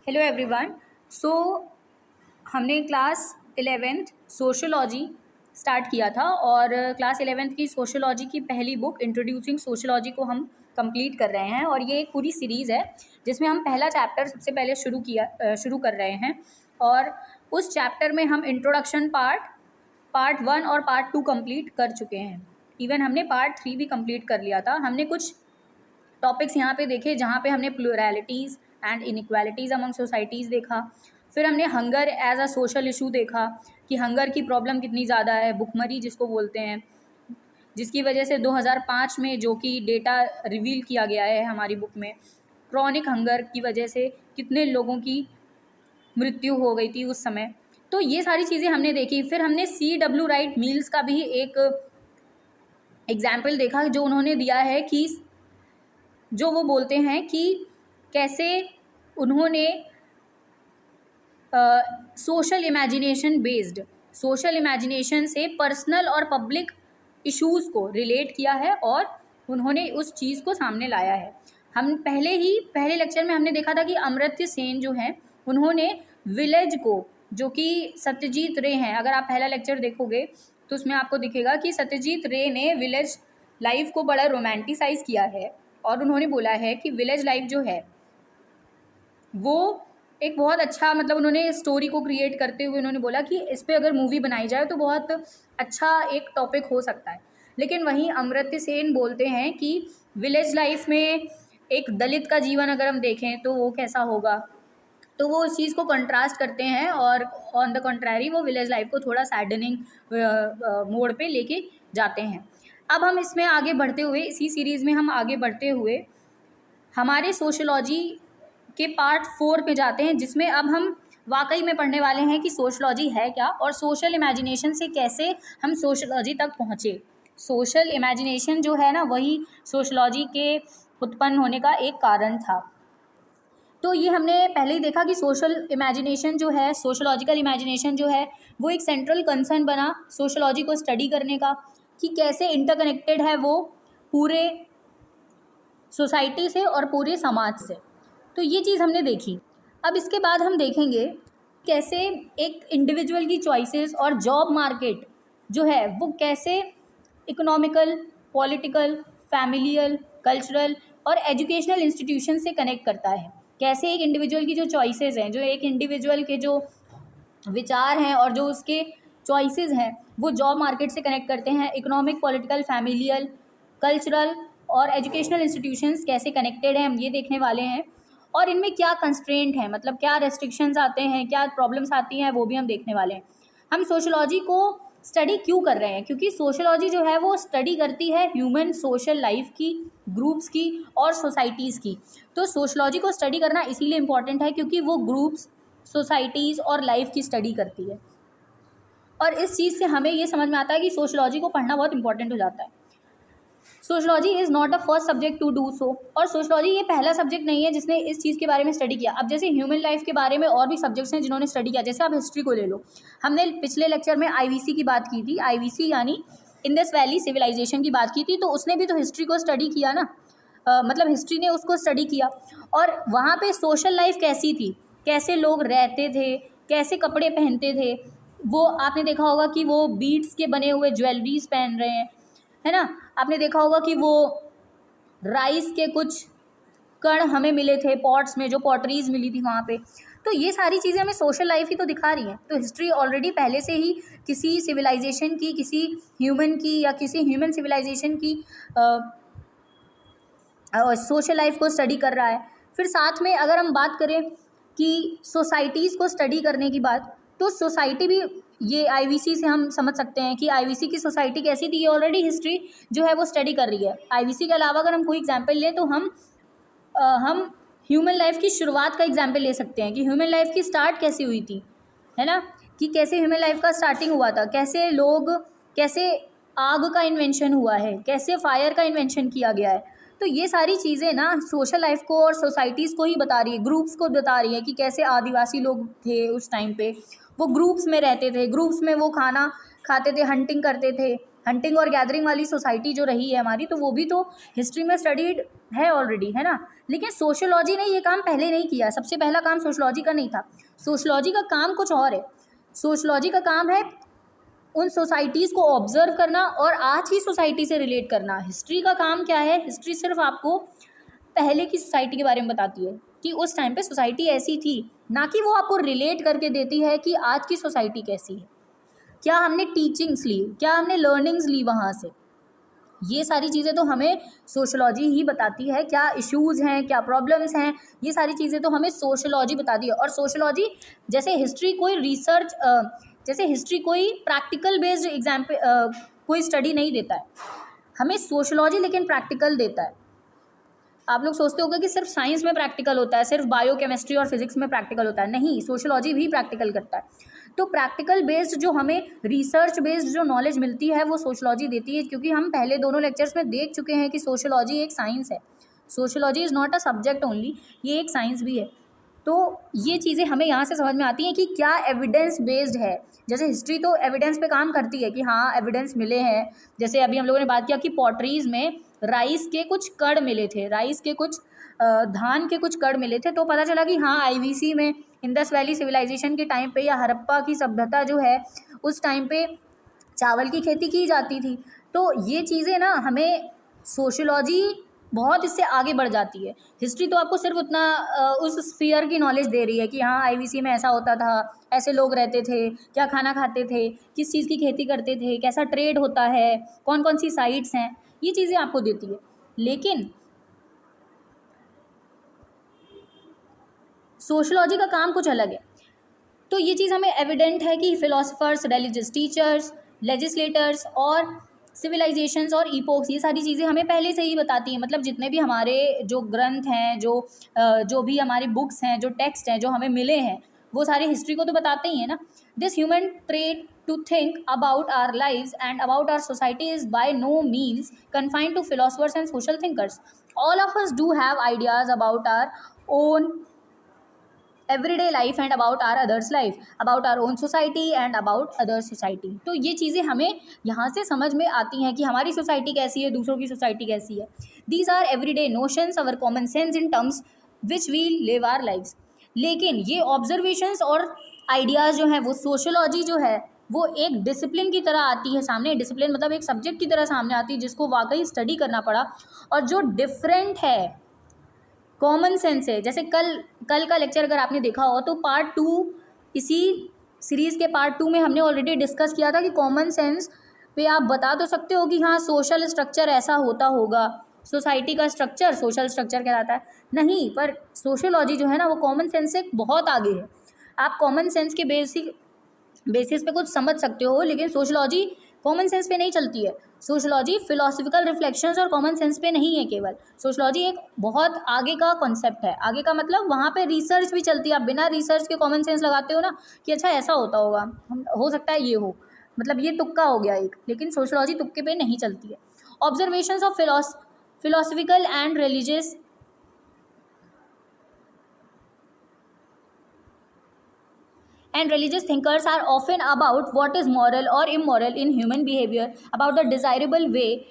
Hello everyone. सो हमने class 11th sociology start किया था और क्लास 11th की सोशोलॉजी की पहली बुक इंट्रोड्यूसिंग सोशोलॉजी को हम कंप्लीट कर रहे हैं और ये एक पूरी सीरीज़ है जिसमें हम पहला चैप्टर सबसे पहले शुरू कर रहे हैं और उस चैप्टर में हम इंट्रोडक्शन पार्ट 1 और पार्ट 2 कंप्लीट कर चुके हैं। इवन हमने पार्ट 3 भी कंप्लीट कर लिया था। हमने कुछ टॉपिक्स यहाँ पे देखे जहाँ पे हमने pluralities and inequalities among societies देखा। फिर हमने hunger as a social issue देखा कि हंगर की प्रॉब्लम कितनी ज़्यादा है, भुखमरी जिसको बोलते हैं, जिसकी वजह से 2005 में जो कि डेटा रिवील किया गया है हमारी बुक में, क्रॉनिक हंगर की वजह से कितने लोगों की मृत्यु हो गई थी उस समय। तो ये सारी चीज़ें हमने देखी। फिर हमने C.W. राइट मील्स का भी एक एग्जाम्पल देखा जो उन्होंने दिया है कि जो वो बोलते हैं कि कैसे उन्होंने सोशल इमेजिनेशन से पर्सनल और पब्लिक इश्यूज़ को रिलेट किया है और उन्होंने उस चीज़ को सामने लाया है। हम पहले लेक्चर में हमने देखा था कि अमर्त्य सेन जो हैं उन्होंने विलेज को, जो कि सत्यजीत रे हैं, अगर आप पहला लेक्चर देखोगे तो उसमें आपको दिखेगा कि सत्यजीत रे ने विलेज लाइफ को बड़ा रोमांटिसाइज़ किया है और उन्होंने बोला है कि विलेज लाइफ जो है वो एक बहुत अच्छा, मतलब उन्होंने स्टोरी को क्रिएट करते हुए उन्होंने बोला कि इस पे अगर मूवी बनाई जाए तो बहुत अच्छा एक टॉपिक हो सकता है। लेकिन वहीं अमर्त्य सेन बोलते हैं कि विलेज लाइफ में एक दलित का जीवन अगर हम देखें तो वो कैसा होगा, तो वो उस चीज़ को कंट्रास्ट करते हैं और ऑन द कंट्रारी वो विलेज लाइफ को थोड़ा सैडनिंग मोड पे लेके जाते हैं। अब हम इसमें आगे बढ़ते हुए, इसी सीरीज़ में हम आगे बढ़ते हुए हमारे सोशोलॉजी के पार्ट 4 पे जाते हैं, जिसमें अब हम वाकई में पढ़ने वाले हैं कि सोशोलॉजी है क्या और सोशल इमेजिनेशन से कैसे हम सोशोलॉजी तक पहुँचे। सोशल इमेजिनेशन जो है ना, वही सोशोलॉजी के उत्पन्न होने का एक कारण था। तो ये हमने पहले ही देखा कि सोशल इमेजिनेशन जो है, सोशोलॉजिकल इमेजिनेशन जो है, वो एक सेंट्रल कंसर्न बना सोशोलॉजी को स्टडी करने का कि कैसे इंटरकनेक्टेड है वो पूरे सोसाइटी से और पूरे समाज से। तो ये चीज़ हमने देखी। अब इसके बाद हम देखेंगे कैसे एक इंडिविजुअल की चॉइसेस और जॉब मार्केट जो है वो कैसे इकोनॉमिकल, पॉलिटिकल, फैमिलियल, कल्चरल और एजुकेशनल इंस्टीट्यूशन से कनेक्ट करता है। कैसे एक इंडिविजुअल की जो चॉइसेस हैं, जो एक इंडिविजुअल के जो विचार हैं और जो उसके चॉइसेस हैं वो जॉब मार्केट से कनेक्ट करते हैं। इकोनॉमिक, पॉलिटिकल, फैमिलियल, कल्चरल और एजुकेशनल इंस्टीट्यूशंस कैसे कनेक्टेड हैं, हम ये देखने वाले हैं। और इनमें क्या कंस्ट्रेंट है, मतलब क्या रेस्ट्रिक्शंस आते हैं, क्या प्रॉब्लम्स आती हैं, वो भी हम देखने वाले हैं। हम सोशोलॉजी को स्टडी क्यों कर रहे हैं? क्योंकि सोशोलॉजी जो है वो स्टडी करती है ह्यूमन सोशल लाइफ की, ग्रुप्स की और सोसाइटीज़ की। तो सोशोलॉजी को स्टडी करना इसीलिए इम्पॉर्टेंट है क्योंकि वो ग्रुप्स, सोसाइटीज़ और लाइफ की स्टडी करती है। और इस चीज़ से हमें ये समझ में आता है कि सोशोलॉजी को पढ़ना बहुत इंपॉर्टेंट हो जाता है। Sociology is not the first subject to do so. और सोशोलॉजी ये पहला सब्जेक्ट नहीं है जिसने इस चीज़ के बारे में स्टडी किया। अब जैसे ह्यूमन लाइफ के बारे में और भी सब्जेक्ट्स हैं जिन्होंने स्टडी किया, जैसे आप हिस्ट्री को ले लो। हमने पिछले लेक्चर में IVC की बात की थी, IVC यानी इंडस वैली सिविलाइजेशन की बात की थी। तो उसने भी तो हिस्ट्री को स्टडी किया ना, मतलब हिस्ट्री ने उसको स्टडी किया। और वहाँ पे सोशल लाइफ कैसी थी, कैसे लोग रहते थे, कैसे कपड़े पहनते थे, वो आपने देखा होगा कि वो बीड्स के बने हुए ज्वेलरीज पहन रहे हैं, है ना। आपने देखा होगा कि वो राइस के कुछ कण हमें मिले थे पॉट्स में, जो पॉटरीज मिली थी वहाँ पे। तो ये सारी चीज़ें हमें सोशल लाइफ ही तो दिखा रही हैं। तो हिस्ट्री ऑलरेडी पहले से ही किसी सिविलाइजेशन की, किसी ह्यूमन की या किसी ह्यूमन सिविलाइजेशन की सोशल लाइफ को स्टडी कर रहा है। फिर साथ में अगर हम बात करें कि सोसाइटीज़ को स्टडी करने की बात, तो सोसाइटी भी ये IVC से हम समझ सकते हैं कि IVC की सोसाइटी कैसी थी। ये ऑलरेडी हिस्ट्री जो है वो स्टडी कर रही है। IVC के अलावा अगर हम कोई एग्जांपल लें तो हम ह्यूमन लाइफ की शुरुआत का एग्जांपल ले सकते हैं कि ह्यूमन लाइफ की स्टार्ट कैसी हुई थी, है ना, कि कैसे ह्यूमन लाइफ का स्टार्टिंग हुआ था, कैसे आग का इन्वेंशन हुआ है, कैसे फायर का इन्वेंशन किया गया है। तो ये सारी चीज़ें ना सोशल लाइफ को और सोसाइटीज़ को ही बता रही है, ग्रुप्स को बता रही है कि कैसे आदिवासी लोग थे उस टाइम पे, वो ग्रुप्स में रहते थे, ग्रुप्स में वो खाना खाते थे, हंटिंग करते थे, हंटिंग और गैदरिंग वाली सोसाइटी जो रही है हमारी, तो वो भी तो हिस्ट्री में स्टडीड है ऑलरेडी, है ना। लेकिन सोशियोलॉजी ने ये काम पहले नहीं किया, सबसे पहला काम सोशियोलॉजी का नहीं था। सोशियोलॉजी का काम कुछ और है। सोशियोलॉजी का काम है उन सोसाइटीज़ को ऑब्जर्व करना और आज की सोसाइटी से रिलेट करना। हिस्ट्री का काम क्या है? हिस्ट्री सिर्फ आपको पहले की सोसाइटी के बारे में बताती है कि उस टाइम पे सोसाइटी ऐसी थी, ना कि वो आपको रिलेट करके देती है कि आज की सोसाइटी कैसी है, क्या हमने टीचिंग्स ली, क्या हमने लर्निंग्स ली वहाँ से। ये सारी चीज़ें तो हमें सोशियोलॉजी ही बताती है। क्या इश्यूज़ हैं, क्या प्रॉब्लम्स हैं, ये सारी चीज़ें तो हमें सोशियोलॉजी बताती है। और सोशियोलॉजी जैसे हिस्ट्री कोई रिसर्च, जैसे हिस्ट्री कोई प्रैक्टिकल बेस्ड कोई स्टडी नहीं देता है, हमें सोशियोलॉजी लेकिन प्रैक्टिकल देता है। आप लोग सोचते होंगे कि सिर्फ साइंस में प्रैक्टिकल होता है, सिर्फ बायो केमिस्ट्री और फिजिक्स में प्रैक्टिकल होता है। नहीं, सोशियोलॉजी भी प्रैक्टिकल करता है। तो प्रैक्टिकल बेस्ड जो हमें रिसर्च बेस्ड जो नॉलेज मिलती है वो सोशियोलॉजी देती है, क्योंकि हम पहले दोनों लेक्चर्स में देख चुके हैं कि सोशियोलॉजी एक साइंस है। Sociology is not a subject only, ये एक साइंस भी है। तो ये चीज़ें हमें यहाँ से समझ में आती हैं कि क्या एविडेंस बेस्ड है। जैसे हिस्ट्री तो एविडेंस पे काम करती है कि हाँ एविडेंस मिले हैं। जैसे अभी हम लोगों ने बात किया कि पॉटरीज़ में राइस के कुछ कड़ मिले थे, राइस के कुछ धान के कुछ कड़ मिले थे, तो पता चला कि हाँ आईवीसी में इंडस वैली सिविलाइजेशन के टाइम पे या हड़प्पा की सभ्यता जो है उस टाइम पे चावल की खेती की जाती थी। तो ये चीज़ें ना हमें सोशियोलॉजी बहुत इससे आगे बढ़ जाती है। हिस्ट्री तो आपको सिर्फ उतना उस स्फीयर की नॉलेज दे रही है कि हाँ आईवीसी में ऐसा होता था, ऐसे लोग रहते थे, क्या खाना खाते थे, किस चीज़ की खेती करते थे, कैसा ट्रेड होता है, कौन कौन सी साइट्स हैं, ये चीज़ें आपको देती है। लेकिन सोशियोलॉजी का काम कुछ अलग है। तो ये चीज़ हमें एविडेंट है कि फिलोसफर्स, रिलीजियस टीचर्स, लेजिस्लेटर्स और सिविलाइजेशंस और ईपोक्स, ये सारी चीज़ें हमें पहले से ही बताती हैं। मतलब जितने भी हमारे जो ग्रंथ हैं, जो भी हमारी बुक्स हैं, जो टेक्स्ट हैं जो हमें मिले हैं, वो सारे हिस्ट्री को तो बताते ही हैं ना। This human trait to think about our lives and about our society is by no means confined to philosophers and social thinkers. All of us do have ideas about our own everyday life and about our others life, about our own society and about other society। तो ये चीज़ें हमें यहाँ से समझ में आती हैं कि हमारी सोसाइटी कैसी है, दूसरों की सोसाइटी कैसी है। These are everyday notions, our common sense in terms which we live our lives। लेकिन ये ऑब्जर्वेशंस और आइडियाज़ जो हैं वो सोशियोलॉजी जो है वो एक डिसिप्लिन की तरह आती है सामने। डिसिप्लिन मतलब एक सब्जेक्ट की तरह सामने आती है जिसको वाकई स्टडी करना पड़ा और जो डिफरेंट है, कॉमन सेंस है। जैसे कल का लेक्चर अगर आपने देखा हो तो पार्ट 2, इसी सीरीज़ के पार्ट 2 में हमने ऑलरेडी डिस्कस किया था कि कॉमन सेंस पे आप बता तो सकते हो कि हाँ सोशल स्ट्रक्चर ऐसा होता होगा, सोसाइटी का स्ट्रक्चर सोशल स्ट्रक्चर कहलाता है। नहीं, पर सोशियोलॉजी जो है ना वो कॉमन सेंस से बहुत आगे है। आप कॉमन सेंस के बेसिस पे कुछ समझ सकते हो, लेकिन सोशियोलॉजी कॉमन सेंस पे नहीं चलती है। सोशियोलॉजी फिलोसफिकल रिफ्लेक्शंस और कॉमन सेंस पे नहीं है केवल। सोशियोलॉजी एक बहुत आगे का कॉन्सेप्ट है। आगे का मतलब वहाँ पे रिसर्च भी चलती है। आप बिना रिसर्च के कॉमन सेंस लगाते हो ना कि अच्छा ऐसा होता होगा, हो सकता है ये हो, मतलब ये तुक्का हो गया एक, लेकिन सोशियोलॉजी तुक्के पे नहीं चलती है। Observations of philosophical and religious and religious thinkers are often about what is moral or immoral in human behavior, about the desirable way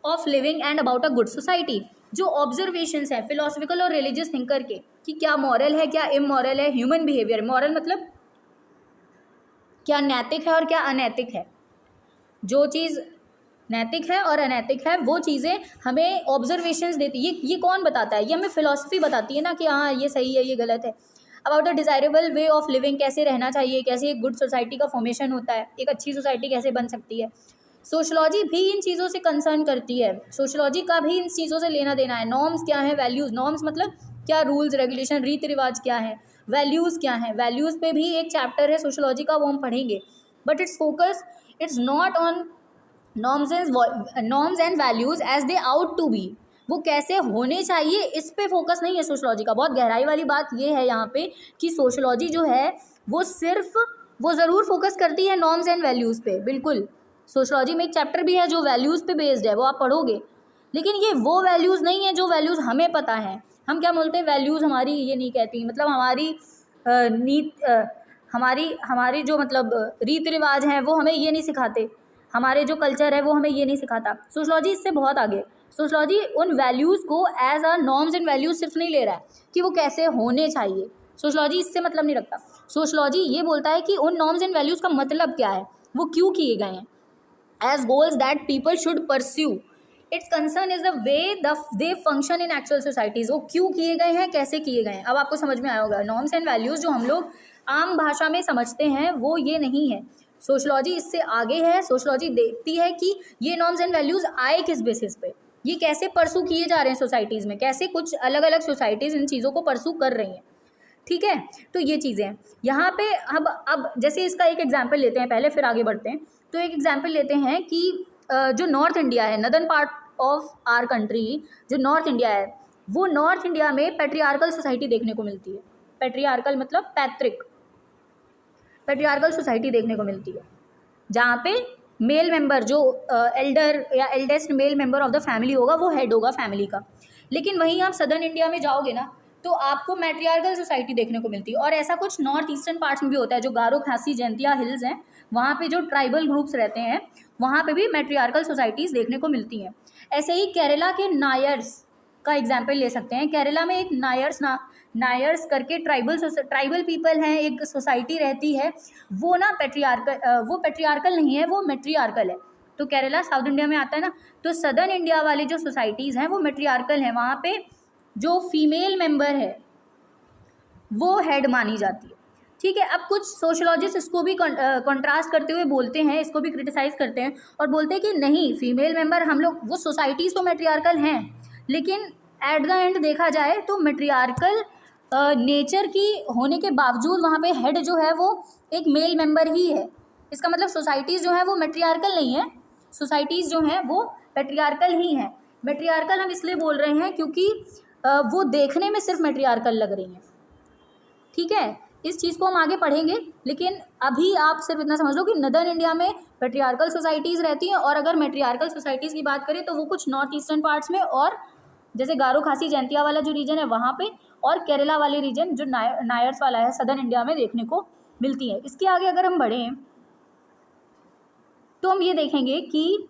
of living and about a good society। जो observations हैं philosophical और religious thinker के कि क्या moral है, क्या immoral है, human behaviour. Moral मतलब क्या नैतिक है और क्या अनैतिक है। जो चीज़ नैतिक है और अनैतिक है वो चीज़ें हमें ऑब्जर्वेशंस देती है। ये कौन बताता है? ये हमें फिलॉसफी बताती है ना कि हाँ ये सही है, ये गलत है। About the desirable way of living, कैसे रहना चाहिए, कैसे एक गुड सोसाइटी का फॉर्मेशन होता है, एक अच्छी सोसाइटी कैसे बन सकती है। सोशलॉजी भी इन चीज़ों से कंसर्न करती है। सोशलॉजी का भी इन चीज़ों से लेना देना है। नॉर्म्स क्या है, वैल्यूज़, नॉर्म्स मतलब क्या रूल्स रेगुलेशन, रीति रिवाज क्या है, वैल्यूज़ क्या हैं। वैल्यूज़ पे भी एक चैप्टर है सोशलॉजी का, वो हम पढ़ेंगे। But its focus it's not on norms and values as they ought to be, वो कैसे होने चाहिए इस पे फोकस नहीं है सोशलॉजी का। बहुत गहराई वाली बात ये है यहाँ पे कि सोशलॉजी जो है वो सिर्फ वो ज़रूर फोकस करती है नॉर्म्स एंड वैल्यूज़ पे, बिल्कुल। सोशलॉजी में एक चैप्टर भी है जो वैल्यूज़ पे बेस्ड है, वो आप पढ़ोगे, लेकिन ये वो वैल्यूज़ नहीं है जो वैल्यूज़ हमें पता है। हम क्या बोलते हैं, वैल्यूज़ हमारी ये नहीं कहती, मतलब हमारी हमारी जो मतलब रीति रिवाज हैं वो हमें ये नहीं सिखाते, हमारे जो कल्चर है वो हमें ये नहीं सिखाता। सोशलॉजी इससे बहुत आगे। सोशलॉजी उन वैल्यूज़ को as a norms and values सिर्फ नहीं ले रहा है कि वो कैसे होने चाहिए, सोशलॉजी इससे मतलब नहीं रखता। सोशलॉजी ये बोलता है कि उन नॉर्म्स एंड वैल्यूज़ का मतलब क्या है, वो क्यों किए गए हैं, as goals that people should pursue. Its concern is the way they function in actual societies. वो क्यों किए गए हैं, कैसे किए गए हैं, अब आपको समझ में आया होगा। नॉर्म्स एंड वैल्यूज़ जो हम लोग आम भाषा में समझते हैं वो ये नहीं है, सोशलॉजी इससे आगे है। सोशलॉजी देखती है कि ये नॉर्म्स एंड वैल्यूज़ आए किस बेसिस पे, ये कैसे परसू किए जा रहे हैं सोसाइटीज़ में, कैसे कुछ अलग अलग सोसाइटीज़ इन चीज़ों को परसू कर रही हैं। ठीक है, तो ये चीज़ें हैं यहाँ पे। अब जैसे इसका एक एग्जाम्पल लेते हैं पहले, फिर आगे बढ़ते हैं। तो एक एग्जाम्पल लेते हैं कि जो नॉर्थ इंडिया है, northern part of our country, जो नॉर्थ इंडिया है, वो नॉर्थ इंडिया में पैट्रियार्कल सोसाइटी देखने को मिलती है। पैट्रियार्कल मतलब पैतृक, पैट्रियार्कल सोसाइटी देखने को मिलती है, जहाँ पे मेल मेंबर जो एल्डर या eldest male member of the family होगा वो हेड होगा फैमिली का। लेकिन वहीं आप सदर्न इंडिया में जाओगे ना तो आपको मैट्रियार्कल सोसाइटी देखने को मिलती है। और ऐसा कुछ नॉर्थ ईस्टर्न पार्ट्स में भी होता है, जो गारो खासी जयंतिया हिल्स हैं वहाँ पे जो ट्राइबल ग्रुप्स रहते हैं वहाँ पे भी मैट्रियार्कल सोसाइटीज़ देखने को मिलती हैं। ऐसे ही केरला के नायर्स का एग्जाम्पल ले सकते हैं। केरला में एक नायर्स करके ट्राइबल पीपल हैं, एक सोसाइटी रहती है, वो ना पैट्रियार्कल नहीं है, वो मैट्रियार्कल है। तो केरला साउथ इंडिया में आता है ना, तो सदर्न इंडिया वाली जो सोसाइटीज़ हैं वो मैट्रियार्कल हैं, वहाँ पे जो फीमेल मेंबर है वो हेड मानी जाती है। ठीक है, अब कुछ सोशलॉजिस्ट इसको भी कंट्रास्ट करते हुए बोलते हैं, इसको भी क्रिटिसाइज़ करते हैं और बोलते हैं कि नहीं, फीमेल मेंबर हम लोग, वो सोसाइटीज़ तो मैट्रियार्कल हैं, लेकिन एट द एंड देखा जाए तो मैट्रियार्कल नेचर की होने के बावजूद वहाँ पे हेड जो है वो एक मेल मेंबर ही है। इसका मतलब सोसाइटीज़ जो है वो मैट्रियार्कल नहीं है, सोसाइटीज़ जो हैं वो पैट्रियार्कल ही हैं। मैट्रियार्कल हम इसलिए बोल रहे हैं क्योंकि वो देखने में सिर्फ मैट्रियार्कल लग रही हैं। ठीक है, इस चीज़ को हम आगे पढ़ेंगे, लेकिन अभी आप सिर्फ इतना समझ लो कि नदर्न इंडिया में पैट्रियार्कल सोसाइटीज़ रहती हैं। और अगर मैट्रियार्कल सोसाइटीज़ की बात करें तो वो कुछ नॉर्थ ईस्टर्न पार्ट्स में, और जैसे गारो खासी जयंतिया वाला जो रीजन है वहाँ पे, और केरला वाले रीजन जो नायर्स वाला है सदर्न इंडिया में देखने को मिलती है। इसके आगे अगर हम बढ़ें तो हम ये देखेंगे कि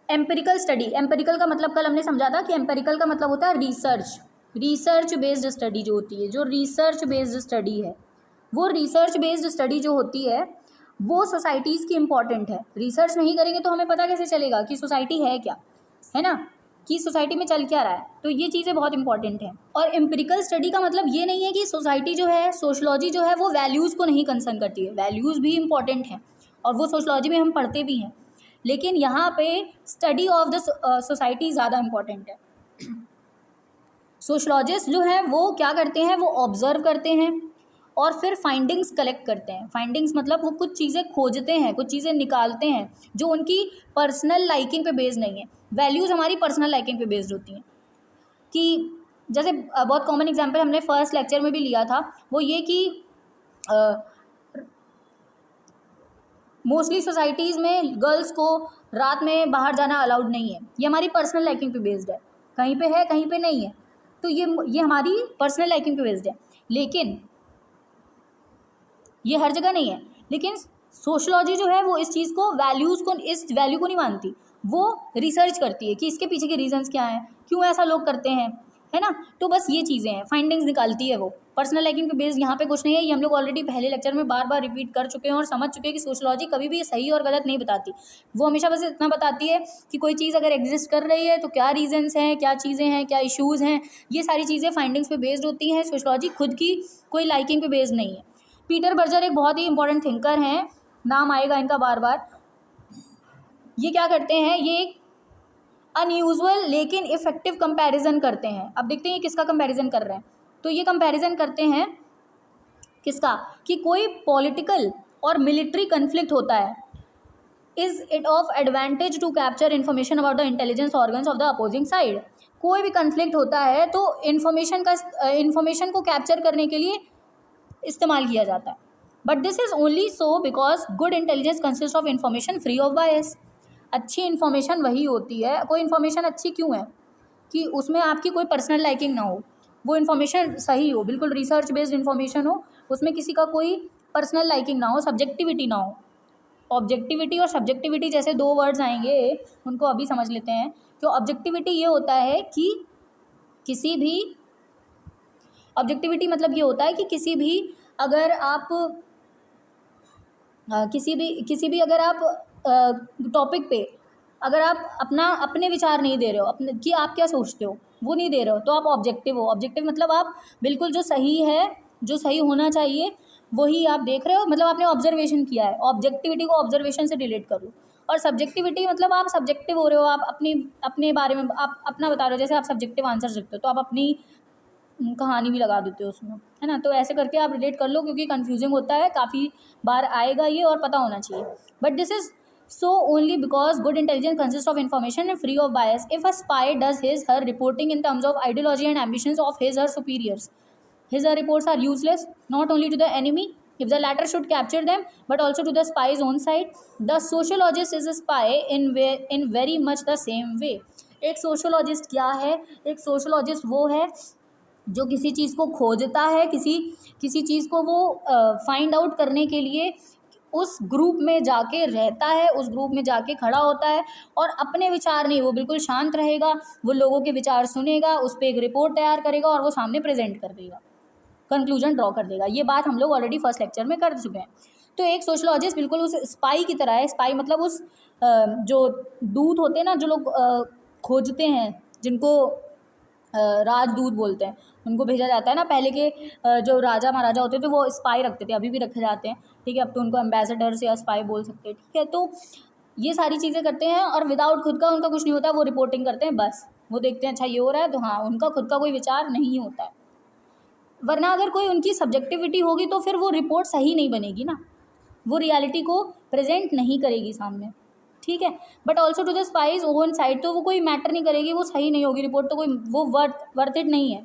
एम्पिरिकल स्टडी। एम्पिरिकल का मतलब कल हमने समझा था कि एम्पिरिकल का मतलब होता है रिसर्च बेस्ड स्टडी जो होती है, जो रिसर्च बेस्ड स्टडी है, वो रिसर्च बेस्ड स्टडी जो होती है वो सोसाइटीज़ की इम्पॉर्टेंट है। रिसर्च नहीं करेंगे तो हमें पता कैसे चलेगा कि सोसाइटी है क्या, है ना, कि सोसाइटी में चल क्या रहा है। तो ये चीज़ें बहुत इंपॉर्टेंट हैं। और एम्पिरिकल स्टडी का मतलब ये नहीं है कि सोसाइटी जो है, सोशलॉजी जो है वो वैल्यूज़ को नहीं कंसर्न करती है, वैल्यूज़ भी इंपॉर्टेंट हैं और वो सोशलॉजी में हम पढ़ते भी हैं, लेकिन यहाँ पे स्टडी ऑफ द सोसाइटी ज़्यादा इम्पॉर्टेंट है। सोशलॉजिस्ट जो हैं वो क्या करते हैं, वो ऑब्जर्व करते हैं और फिर फाइंडिंग्स कलेक्ट करते हैं। फाइंडिंग्स मतलब वो कुछ चीज़ें खोजते हैं, कुछ चीज़ें निकालते हैं जो उनकी पर्सनल लाइकिंग पे बेस्ड नहीं है। वैल्यूज़ हमारी पर्सनल लाइकिंग पे बेस्ड होती हैं। कि जैसे बहुत कॉमन एग्जांपल हमने फर्स्ट लेक्चर में भी लिया था, वो ये कि मोस्टली सोसाइटीज़ में गर्ल्स को रात में बाहर जाना अलाउड नहीं है। ये हमारी पर्सनल लाइकिंग पे बेस्ड है, कहीं पे है कहीं पे नहीं है, तो ये हमारी पर्सनल लाइकिंग पे बेस्ड है, लेकिन ये हर जगह नहीं है। लेकिन सोशलॉजी जो है वो इस चीज़ को, वैल्यूज़ को, इस वैल्यू को नहीं मानती, वो रिसर्च करती है कि इसके पीछे के रीजंस क्या हैं, क्यों ऐसा लोग करते हैं, है ना। तो बस ये चीज़ें हैं, फाइंडिंग्स निकालती है वो। पर्सनल लाइकिंग पे बेस्ड यहाँ पे कुछ नहीं है। ये हम लोग ऑलरेडी पहले लेक्चर में बार बार रिपीट कर चुके हैं और समझ चुके हैं कि सोशलॉजी कभी भी सही और गलत नहीं बताती। वो हमेशा बस इतना बताती है कि कोई चीज़ अगर एग्जिस्ट कर रही है तो क्या रीजंस हैं, क्या चीज़ें हैं, क्या इशूज़ हैं, ये सारी चीज़ें फाइंडिंग्स पे बेस्ड होती हैं। सोशलॉजी खुद की कोई लाइकिंग पे बेस्ड नहीं है। पीटर बर्जर एक बहुत ही इंपॉर्टेंट थिंकर हैं, नाम आएगा इनका बार बार। ये क्या करते हैं, ये एक अनयूजुअल लेकिन इफेक्टिव कंपैरिजन करते हैं। अब देखते हैं किसका कंपैरिजन कर रहे हैं। तो ये कंपैरिजन करते हैं किसका, कि कोई पॉलिटिकल और मिलिट्री कन्फ्लिक्ट होता है, is it of advantage to capture information about the intelligence organs of the opposing side. कोई भी कन्फ्लिक्ट होता है तो इन्फॉर्मेशन को कैप्चर करने के लिए इस्तेमाल किया जाता है। But this is only so because good intelligence consist of information free of बायस। अच्छी इन्फॉर्मेशन वही होती है, कोई इन्फॉर्मेशन अच्छी क्यों है कि उसमें आपकी कोई पर्सनल लाइकिंग ना हो, वो इन्फॉर्मेशन सही हो, बिल्कुल रिसर्च बेस्ड इन्फॉर्मेशन हो, उसमें किसी का कोई पर्सनल लाइकिंग ना हो, सब्जेक्टिविटी ना हो। ऑब्जेक्टिविटी और सब्जेक्टिविटी जैसे दो वर्ड्स आएंगे, उनको अभी समझ लेते हैं। तो ऑब्जेक्टिविटी ये होता है कि किसी भी, ऑब्जेक्टिविटी मतलब ये होता है कि किसी भी अगर आप किसी भी अगर आप टॉपिक पे अगर आप अपने विचार नहीं दे रहे हो, अपने कि आप क्या सोचते हो वो नहीं दे रहे हो, तो आप ऑब्जेक्टिव हो। ऑब्जेक्टिव मतलब आप बिल्कुल जो सही है, जो सही होना चाहिए वही आप देख रहे हो, मतलब आपने ऑब्जर्वेशन किया है। ऑब्जेक्टिविटी को ऑब्जर्वेशन से रिलेट कर लो। और सब्जेक्टिविटी मतलब आप सब्जेक्टिव हो रहे हो, आप अपने बारे में आप अपना बता रहे हो। जैसे आप सब्जेक्टिव आंसर सकते हो तो आप अपनी कहानी भी लगा देते हो उसमें, है ना। तो ऐसे करके आप रिलेट कर लो, क्योंकि कंफ्यूजिंग होता है, काफ़ी बार आएगा ये और पता होना चाहिए। But this is so only because good intelligence consists of information and free of bias. If a spy does his her reporting in terms of ideology and ambitions of his her superiors, his her reports are useless not only to the enemy if the latter should capture them, but also to the spy's own side. The sociologist is a spy in very much the same way. एक sociologist क्या है? एक sociologist वो है जो किसी चीज़ को खोजता है, किसी चीज़ को वो फाइंड आउट करने के लिए उस ग्रुप में जाके रहता है, उस ग्रुप में जाके खड़ा होता है, और अपने विचार नहीं, वो बिल्कुल शांत रहेगा, वो लोगों के विचार सुनेगा, उस पर एक रिपोर्ट तैयार करेगा और वो सामने प्रेजेंट कर देगा, कंक्लूजन ड्रॉ कर देगा। ये बात हम लोग ऑलरेडी फर्स्ट लेक्चर में कर चुके हैं। तो एक सोशलॉजिस्ट बिल्कुल उस स्पाई की तरह है। स्पाई मतलब उस जो दूत होते हैं ना, जो लोग खोजते हैं, जिनको राजदूत बोलते हैं, उनको भेजा जाता है ना। पहले के जो राजा महाराजा होते थे वो स्पाई रखते थे, अभी भी रखे जाते हैं, ठीक है। अब तो उनको एम्बेसडर्स या स्पाई बोल सकते हैं, ठीक है। तो ये सारी चीज़ें करते हैं और विदाउट खुद का उनका कुछ नहीं होता, वो रिपोर्टिंग करते हैं, बस वो देखते हैं अच्छा ये हो रहा है, तो हाँ, उनका खुद का कोई विचार नहीं होता है। वरना अगर कोई उनकी सब्जेक्टिविटी होगी तो फिर वो रिपोर्ट सही नहीं बनेगी ना, वो रियलिटी को प्रेजेंट नहीं करेगी सामने, ठीक है। But also to the spies own side, तो वो कोई मैटर नहीं करेगी, वो सही नहीं होगी रिपोर्ट, तो कोई वो वर्थ इट नहीं है।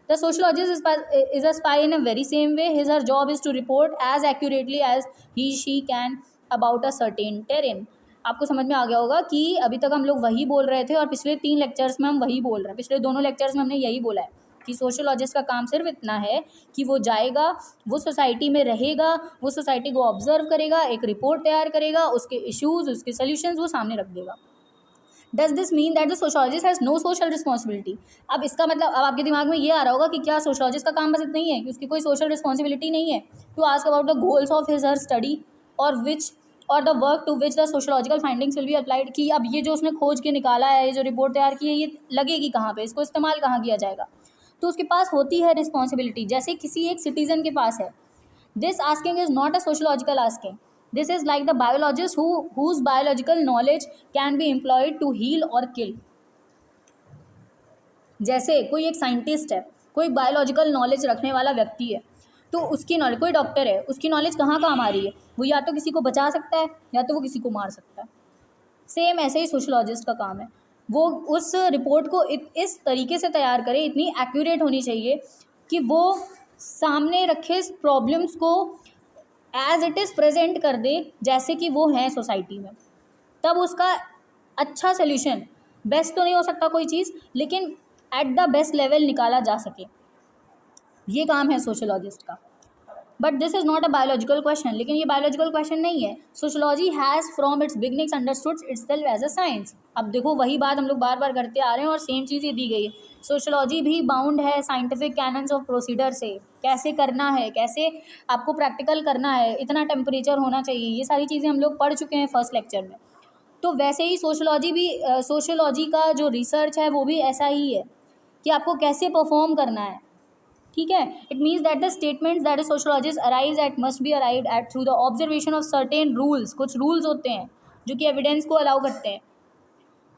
The sociologist is a spy in a very same way. His her job is to report as accurately as he she can about a certain terrain. आपको समझ में आ गया होगा कि अभी तक हम लोग वही बोल रहे थे और पिछले 3 लेक्चर्स में हम वही बोल रहे हैं। पिछले दोनों लेक्चर्स में हमने यही बोला है कि सोशोलॉजिस्ट का काम सिर्फ इतना है कि वो जाएगा, वो सोसाइटी में रहेगा, वो सोसाइटी को ऑब्जर्व करेगा, एक रिपोर्ट तैयार करेगा, उसके इश्यूज, उसके सोल्यूशंस वो सामने रख देगा। Does this mean that the sociologist has no social responsibility? अब इसका मतलब, अब आपके दिमाग में ये आ रहा होगा कि क्या सोशोलॉजिस्ट का काम बस इतना ही है कि उसकी कोई सोशल रिस्पॉन्सिबिलिटी नहीं है? To ask about the goals of his her study और the work to which the sociological findings will be applied. कि अब ये जो उसने खोज के निकाला है, ये जो रिपोर्ट तैयार की है, ये लगेगी कहाँ पे, इसको इस्तेमाल कहाँ किया जाएगा? तो उसके पास होती है रिस्पॉन्सिबिलिटी, जैसे किसी एक सिटीजन के पास है। This asking is not a sociological asking, this is like the biologist whose biological knowledge can be employed to heal or kill। जैसे कोई एक साइंटिस्ट है, कोई बायोलॉजिकल नॉलेज रखने वाला व्यक्ति है, तो उसकी नॉलेज, कोई डॉक्टर है, उसकी नॉलेज कहाँ काम आ रही है? वो या तो किसी को बचा सकता है या तो वो किसी को मार सकता है। सेम ऐसे ही सोशोलॉजिस्ट का काम है, वो उस रिपोर्ट को इस तरीके से तैयार करे, इतनी एक्यूरेट होनी चाहिए कि वो सामने रखे प्रॉब्लम्स को एज इट इज़ प्रेजेंट कर दे जैसे कि वो हैं सोसाइटी में। तब उसका अच्छा सोल्यूशन, बेस्ट तो नहीं हो सकता कोई चीज़, लेकिन एट द बेस्ट लेवल निकाला जा सके, ये काम है सोशोलॉजिस्ट का। But this is not a biological question, लेकिन ये बायोलॉजिकल क्वेश्चन नहीं है। Sociology has from its beginnings understood itself as a science. अब देखो वही बात हम लोग बार बार करते आ रहे हैं और सेम चीज़ ये दी गई है। सोशोलॉजी भी बाउंड है साइंटिफिक कैनन्स ऑफ प्रोसीडर से, कैसे करना है, कैसे आपको प्रैक्टिकल करना है, इतना टेम्परेचर होना चाहिए, ये सारी चीज़ें हम लोग पढ़ चुके हैं फर्स्ट लेक्चर में। तो वैसे ही सोशोलॉजी का जो रिसर्च है वो भी ऐसा ही है कि आपको कैसे परफॉर्म करना है, ठीक है। It means that the statements that a sociologist arrives eight must be arrived at through the observation of certain rules. कुछ रूल्स होते हैं जो कि एविडेंस को अलाउ करते हैं,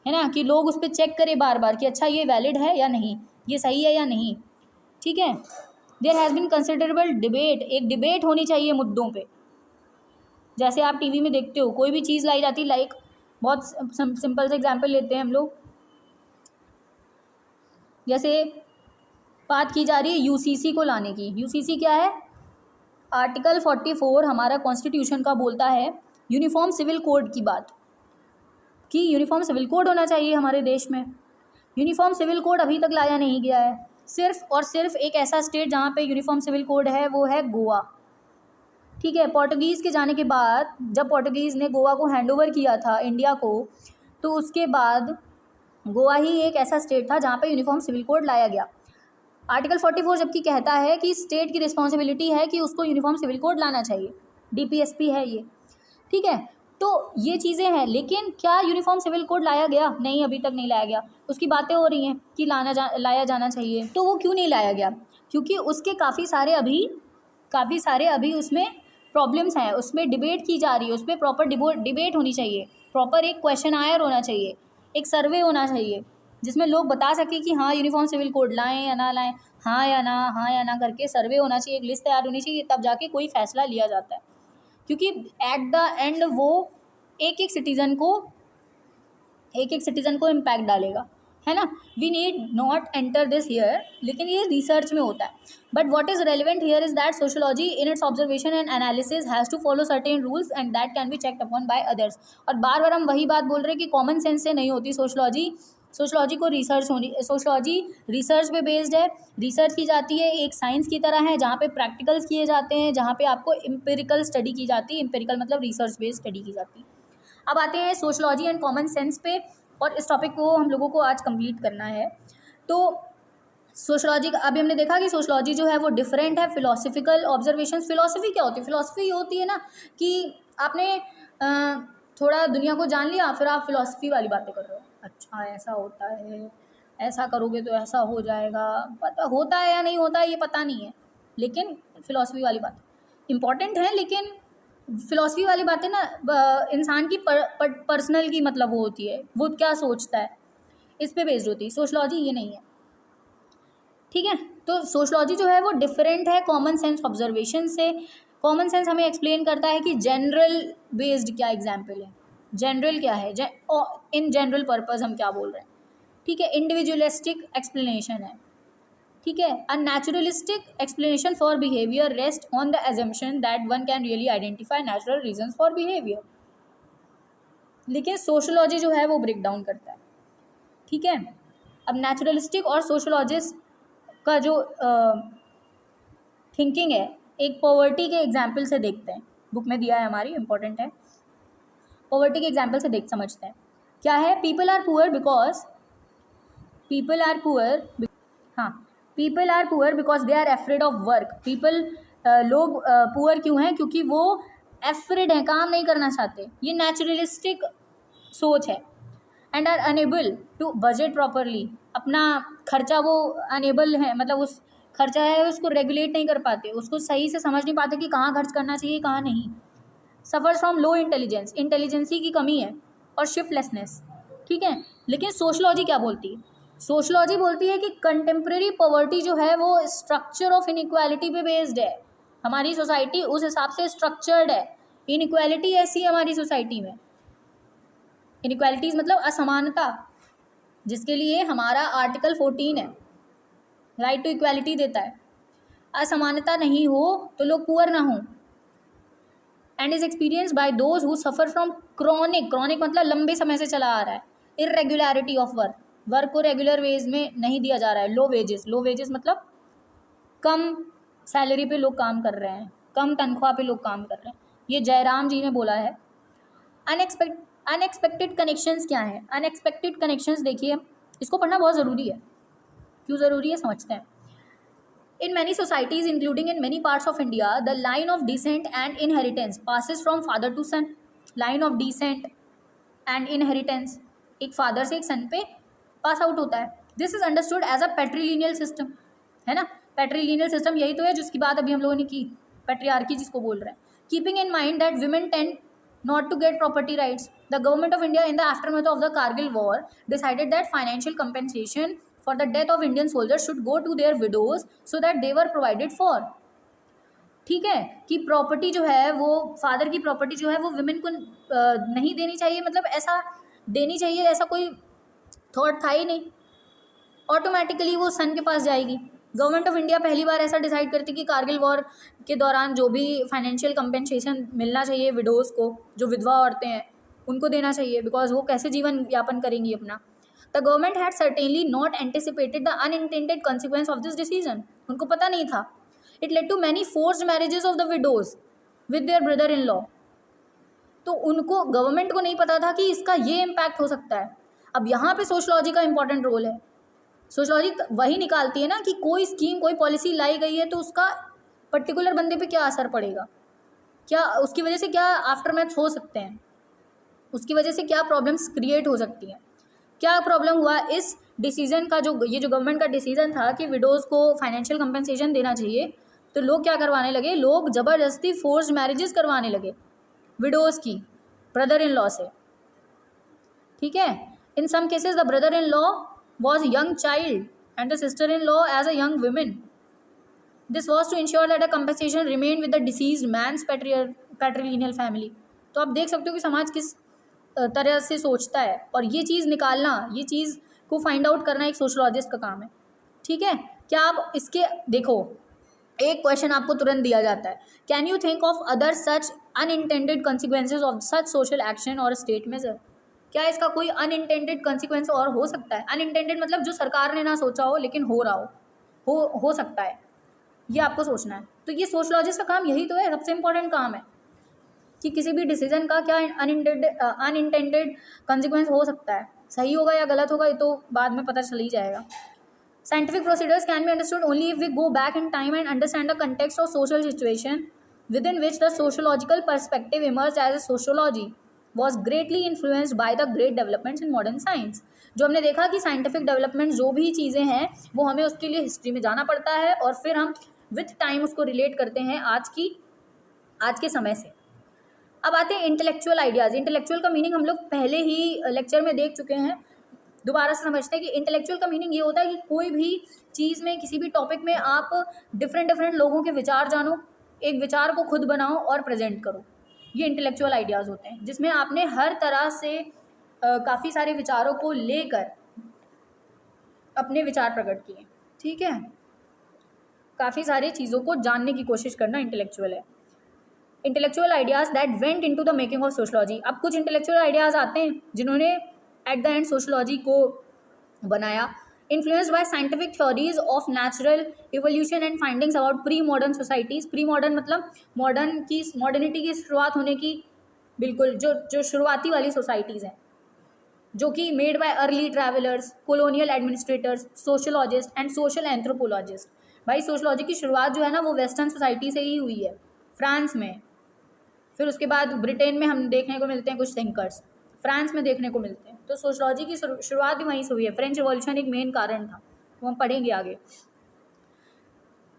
है ना, कि लोग उस पर चेक करें बार बार कि अच्छा ये वैलिड है या नहीं, ये सही है या नहीं, ठीक है। There has been considerable debate, एक डिबेट होनी चाहिए मुद्दों पे। जैसे आप टीवी में देखते हो कोई भी चीज़ लाई जाती, लाइक बहुत सिंपल से एग्जाम्पल लेते हैं हम लोग, जैसे बात की जा रही है यूसीसी को लाने की। यूसीसी क्या है? आर्टिकल 44 हमारा कॉन्स्टिट्यूशन का बोलता है यूनिफॉर्म सिविल कोड की बात। कि यूनिफॉर्म सिविल कोड होना चाहिए हमारे देश में। यूनिफॉर्म सिविल कोड अभी तक लाया नहीं गया है। सिर्फ और सिर्फ एक ऐसा स्टेट जहाँ पे यूनिफॉर्म सिविल कोड है वो है गोवा। ठीक है, पोर्टुगीज़ के जाने के बाद, जब पोर्टुगीज़ ने गोवा को हैंड ओवर किया था इंडिया को, तो उसके बाद गोवा ही एक ऐसा स्टेट था जहाँ पे यूनिफॉर्म सिविल कोड लाया गया। आर्टिकल 44 जबकि कहता है कि स्टेट की रिस्पॉन्सिबिलिटी है कि उसको यूनिफॉर्म सिविल कोड लाना चाहिए, डीपीएसपी है ये। ठीक है, तो ये चीज़ें हैं, लेकिन क्या यूनिफॉर्म सिविल कोड लाया गया? नहीं, अभी तक नहीं लाया गया। उसकी बातें हो रही हैं कि लाया जाना चाहिए। तो वो क्यों नहीं लाया गया? क्योंकि उसके काफ़ी सारे अभी उसमें प्रॉब्लम्स हैं, उसमें डिबेट की जा रही है, उस पर प्रॉपर डिबेट होनी चाहिए, प्रॉपर एक क्वेश्चन आयर होना चाहिए, एक सर्वे होना चाहिए जिसमें लोग बता सकें कि हाँ यूनिफॉर्म सिविल कोड लाएं या ना लाएं, हाँ या ना करके सर्वे होना चाहिए, एक लिस्ट तैयार होनी चाहिए, तब जाके कोई फैसला लिया जाता है। क्योंकि एट द एंड वो एक एक सिटीज़न को इम्पैक्ट डालेगा, है ना। We need not enter this here, लेकिन ये रिसर्च में होता है। But what is relevant here is that sociology in its observation and analysis has to follow certain rules and that can be checked upon by others. और बार बार हम वही बात बोल रहे हैं कि कॉमन सेंस से नहीं होती सोशियोलॉजी को सोशियोलॉजी रिसर्च पे बेस्ड है, रिसर्च की जाती है, एक साइंस की तरह है जहाँ पे प्रैक्टिकल्स किए जाते हैं, जहाँ पे आपको एम्पिरिकल स्टडी की जाती है, एम्पिरिकल मतलब रिसर्च बेस्ड स्टडी की जाती है। अब आते हैं सोशियोलॉजी एंड कॉमन सेंस पे, और इस टॉपिक को हम लोगों को आज कंप्लीट करना है। तो सोशियोलॉजी का अभी हमने देखा कि सोशियोलॉजी जो है वो डिफरेंट है फिलोसफिकल ऑब्जर्वेशन। फिलोसफी क्या होती है? फिलोसफी ये होती है ना कि आपने थोड़ा दुनिया को जान लिया, फिर आप फिलोसफी वाली बातें कर रहे हो, अच्छा ऐसा होता है, ऐसा करोगे तो ऐसा हो जाएगा, पता होता है या नहीं होता है ये पता नहीं है, लेकिन फिलोसफी वाली बात इम्पॉर्टेंट है। लेकिन फिलॉसफी वाली बातें ना इंसान की पर्सनल की मतलब वो होती है, वो क्या सोचता है, इस पे बेस्ड होती है। सोशलॉजी ये नहीं है, ठीक है। तो सोशलॉजी जो है वो डिफरेंट है कॉमन सेंस ऑब्जर्वेशन से। कॉमन सेंस हमें एक्सप्लेन करता है कि जनरल बेस्ड क्या एग्जाम्पल है, जनरल क्या है, इन जनरल पर्पस हम क्या बोल रहे हैं, ठीक है। इंडिविजुअलिस्टिक एक्सप्लेनेशन है, ठीक है। A naturalistic explanation for behaviour rest on the assumption that one can really identify natural reasons for behaviour. लेकिन सोशोलॉजी जो है वो ब्रेक डाउन करता है, ठीक है। अब नेचुरलिस्टिक और सोशोलॉजिस्ट का जो थिंकिंग है, एक पॉवर्टी के एग्जाम्पल से देखते हैं, बुक में दिया है हमारी, इंपॉर्टेंट है। पॉवर्टी के एग्जाम्पल से समझते हैं क्या है। People are poor because they are afraid of work. लोग पुअर क्यों हैं? क्योंकि वो एफ्रेड हैं, काम नहीं करना चाहते, ये नेचुरलिस्टिक सोच है। And are unable to budget properly, अपना खर्चा वो अनेबल है, मतलब उस खर्चा है उसको रेगुलेट नहीं कर पाते, उसको सही से समझ नहीं पाते कि कहाँ खर्च करना चाहिए कहाँ नहीं। सफ़र्स फ्रॉम लो इंटेलिजेंसी की कमी है और शिफ्टलेसनेस, ठीक है। लेकिन सोशलॉजी क्या बोलती है? सोशलॉजी बोलती है कि कंटेम्प्रेरी पॉवर्टी जो है वो स्ट्रक्चर ऑफ इनइक्वालिटी पे बेस्ड है। हमारी सोसाइटी उस हिसाब से स्ट्रक्चर्ड है, इनइक्वालिटी ऐसी है हमारी सोसाइटी में। इनइक्वालिटीज़ मतलब असमानता, जिसके लिए हमारा आर्टिकल 14 है, राइट टू इक्वालिटी देता है। असमानता नहीं हो तो लोग पुअर ना हों। And is experience by those who suffer from chronic मतलब लंबे समय से चला आ रहा है, इरेगुलरिटी ऑफ वर्क को रेगुलर वेज में नहीं दिया जा रहा है। लो वेजेस मतलब कम सैलरी पे लोग काम कर रहे हैं, कम तनख्वाह पे लोग काम कर रहे हैं, ये जयराम जी ने बोला है। अनएक्सपेक्टेड कनेक्शंस क्या हैं? अनएक्सपेक्टेड कनेक्शंस देखिए, इसको पढ़ना बहुत ज़रूरी है। क्यों ज़रूरी है समझते हैं। In many societies, including in many parts of India, the line of descent and inheritance passes from father to son. Line of descent and inheritance एक father से एक son पे pass out होता है। This is understood as a patrilineal system, है ना। patrilineal system यही तो है जिसकी बात अभी हम लोगों ने की, patriarchy जिसको बोल रहे हैं। Keeping in mind that women tend not to get property rights, the government of India in the aftermath of the Kargil war decided that financial compensation for the death of Indian soldiers should go to their widows so that they were provided for, ठीक है। कि property जो है वो father की property जो है वो विमेन को नहीं देनी चाहिए, मतलब ऐसा देनी चाहिए ऐसा कोई थॉट था ही नहीं, ऑटोमेटिकली वो सन के पास जाएगी। गवर्नमेंट ऑफ इंडिया पहली बार ऐसा डिसाइड करती कि कारगिल वॉर के दौरान जो भी फाइनेंशियल कंपेंसेशन मिलना चाहिए विडोज़ को, जो विधवा औरतें हैं उनको देना चाहिए, बिकॉज वो कैसे जीवन यापन करेंगी अपना। The government had certainly not anticipated the unintended consequence of this decision, उनको पता नहीं था। It led to many forced marriages of the widows with their brother in law, तो उनको, गवर्नमेंट को नहीं पता था कि इसका ये इम्पैक्ट हो सकता है। अब यहाँ पे सोशलॉजी का इंपॉर्टेंट रोल है। सोशलॉजी वही निकालती है ना कि कोई स्कीम, कोई पॉलिसी लाई गई है तो उसका पर्टिकुलर बंदे पे क्या असर पड़ेगा, क्या उसकी वजह से क्या आफ्टरमैथ हो सकते हैं, उसकी वजह से क्या प्रॉब्लम्स क्रिएट हो सकती हैं। क्या प्रॉब्लम हुआ इस डिसीजन का, जो ये जो गवर्नमेंट का डिसीजन था कि विडोज़ को फाइनेंशियल कंपनसेशन देना चाहिए, तो लोग क्या करवाने लगे, लोग ज़बरदस्ती फोर्स्ड मैरिजेस करवाने लगे विडोज़ की ब्रदर इन लॉ से, ठीक है। In some cases the brother in law was young child and the sister-in-law as a young woman. This was to ensure that a compensation remained with the deceased man's patrilineal family. तो आप देख सकते हो कि समाज किस तरह से सोचता है, और ये चीज़ निकालना, ये चीज़ को फाइंड आउट करना एक सोशलॉजिस्ट का काम है, ठीक है। क्या आप इसके देखो, एक क्वेश्चन आपको तुरंत दिया जाता है, can you think of other such unintended consequences of such social action और स्टेट मेजर, क्या इसका कोई अनइंटेंडेड कॉन्सिक्वेंस और हो सकता है। अनइंटेंडेड मतलब जो सरकार ने ना सोचा हो लेकिन हो रहा हो सकता है, ये आपको सोचना है। तो ये सोशलॉजिस्ट का काम यही तो है, सबसे इंपॉर्टेंट काम है कि किसी भी डिसीजन का क्या अनइंटेंडेड कॉन्सिक्वेंस हो सकता है, सही होगा या गलत होगा ये तो बाद में पता चल ही जाएगा। Scientific procedures can be understood only if we go back in time and understand the context of social situation within which the sociological perspective emerged as a sociology was greatly influenced by the great developments in modern science। जो हमने देखा कि scientific development जो भी चीज़ें हैं वो हमें उसके लिए हिस्ट्री में जाना पड़ता है और फिर हम विथ टाइम उसको रिलेट करते हैं आज के समय से। अब आते हैं इंटेलेक्चुअल आइडियाज़। इंटेलेक्चुअल का मीनिंग हम लोग पहले ही लेक्चर में देख चुके हैं, दोबारा से समझते हैं कि इंटेलेक्चुअल का मीनिंग ये होता है कि कोई भी चीज़ में, किसी भी टॉपिक में आप डिफरेंट लोगों के विचार जानो, एक विचार को खुद बनाओ और प्रेजेंट करो, ये इंटेलेक्चुअल आइडियाज़ होते हैं, जिसमें आपने हर तरह से काफ़ी सारे विचारों को लेकर अपने विचार प्रकट किए, ठीक है। काफ़ी सारी चीज़ों को जानने की कोशिश करना इंटेलेक्चुअल है। Intellectual ideas that went into the making of sociology. अब कुछ इंटेलेक्चुअल आइडियाज़ आते हैं जिन्होंने एट द एंड सोशलॉजी को बनाया। Influenced by scientific theories of natural evolution and findings about pre modern societies. Pre modern मतलब modernity की शुरुआत होने की बिल्कुल जो शुरुआती वाली सोसाइटीज़ हैं, जो कि made by early travellers, colonial administrators, sociologist and social anthropologist. भाई सोशलॉजी की शुरुआत जो है ना वो वेस्टर्न सोसाइटी से ही हुई है, फ्रांस में, फिर उसके बाद ब्रिटेन में हम देखने को मिलते हैं कुछ थिंकर्स, फ्रांस में देखने को मिलते हैं। तो सोशलॉजी की शुरुआत भी वहीं से हुई है। फ्रेंच रिवॉल्यूशन एक मेन कारण था, वो हम पढ़ेंगे आगे।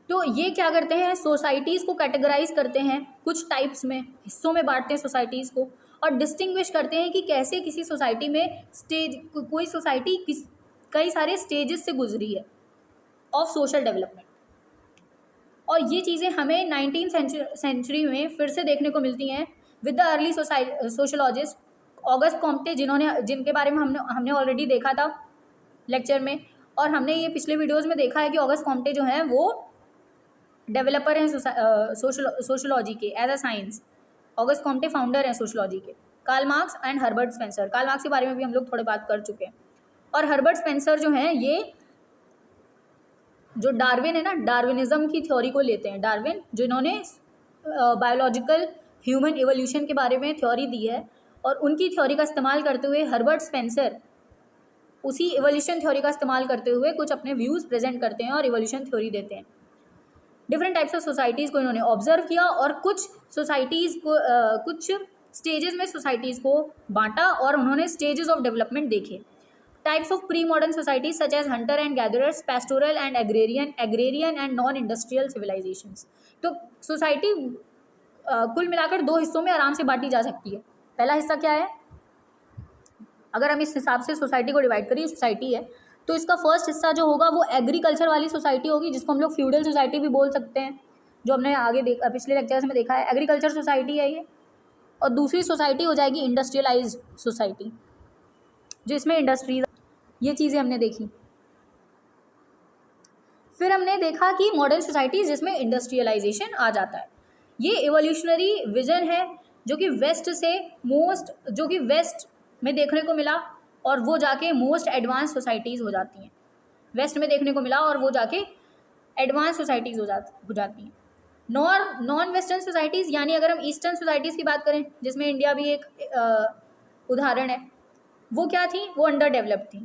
तो ये क्या करते हैं, सोसाइटीज़ को कैटेगराइज करते हैं कुछ टाइप्स में, हिस्सों में बांटते हैं सोसाइटीज़ को, और डिस्टिंग्विश करते हैं कि कैसे किसी सोसाइटी में कोई सोसाइटी कई सारे स्टेजेस से गुजरी है ऑफ सोशल डेवलपमेंट। और ये चीज़ें हमें 19th सेंचुरी में फिर से देखने को मिलती हैं with the early sociologist August Comte, जिनके बारे में हमने ऑलरेडी देखा था लेक्चर में, और हमने ये पिछले वीडियोस में देखा है कि ऑगस्ट कॉम्टे जो हैं वो डेवलपर हैं सोशलॉजी के as a science. August Comte founder हैं सोशलॉजी के। Karl Marx and Herbert Spencer, Karl Marx के बारे में भी हम लोग थोड़े बात कर चुके हैं। और हर्बर्ट स्पेंसर जो हैं, ये जो डार्विन है ना, डार्विनिज्म की थ्योरी को लेते हैं। डार्विन जिन्होंने बायोलॉजिकल ह्यूमन इवोल्यूशन के बारे में थ्योरी दी है, और उनकी थ्योरी का इस्तेमाल करते हुए हर्बर्ट स्पेंसर उसी इवोल्यूशन थ्योरी का इस्तेमाल करते हुए कुछ अपने व्यूज़ प्रेजेंट करते हैं और इवोल्यूशन थ्योरी देते हैं। डिफरेंट टाइप्स ऑफ सोसाइटीज़ को इन्होंने ऑब्जर्व किया और कुछ सोसाइटीज़ को कुछ स्टेजेस में सोसाइटीज़ को बांटा और उन्होंने स्टेजेस ऑफ डेवलपमेंट देखे। Types of pre modern societies such as hunter and gatherers, pastoral and agrarian and non industrial civilisations. तो सोसाइटी कुल मिलाकर दो हिस्सों में आराम से बांटी जा सकती है। पहला हिस्सा क्या है, अगर हम इस हिसाब से सोसाइटी को डिवाइड करें, सोसाइटी है तो इसका फर्स्ट हिस्सा जो होगा वो एग्रीकल्चर वाली सोसाइटी होगी, जिसको हम लोग फ्यूडल सोसाइटी भी बोल सकते हैं, जो हमने आगे पिछले लेक्चर्स में देखा है। एग्रीकल्चर सोसाइटी है ये। और दूसरी सोसाइटी हो जाएगी इंडस्ट्रियलाइज्ड सोसाइटी, जिसमें इंडस्ट्रीज, ये चीज़ें हमने देखी। फिर हमने देखा कि मॉडर्न सोसाइटी जिसमें इंडस्ट्रियलाइजेशन आ जाता है। ये इवोल्यूशनरी विजन है जो कि वेस्ट में देखने को मिला और वो जाके मोस्ट एडवांस सोसाइटीज़ हो जाती हैं। वेस्ट में देखने को मिला और वो जाके एडवांस सोसाइटीज़ हो जाती हैं। नॉन वेस्टर्न सोसाइटीज़, यानी अगर हम ईस्टर्न सोसाइटीज़ की बात करें, जिसमें इंडिया भी एक उदाहरण है, वो क्या थी? वो अंडर डेवलप्ड थी।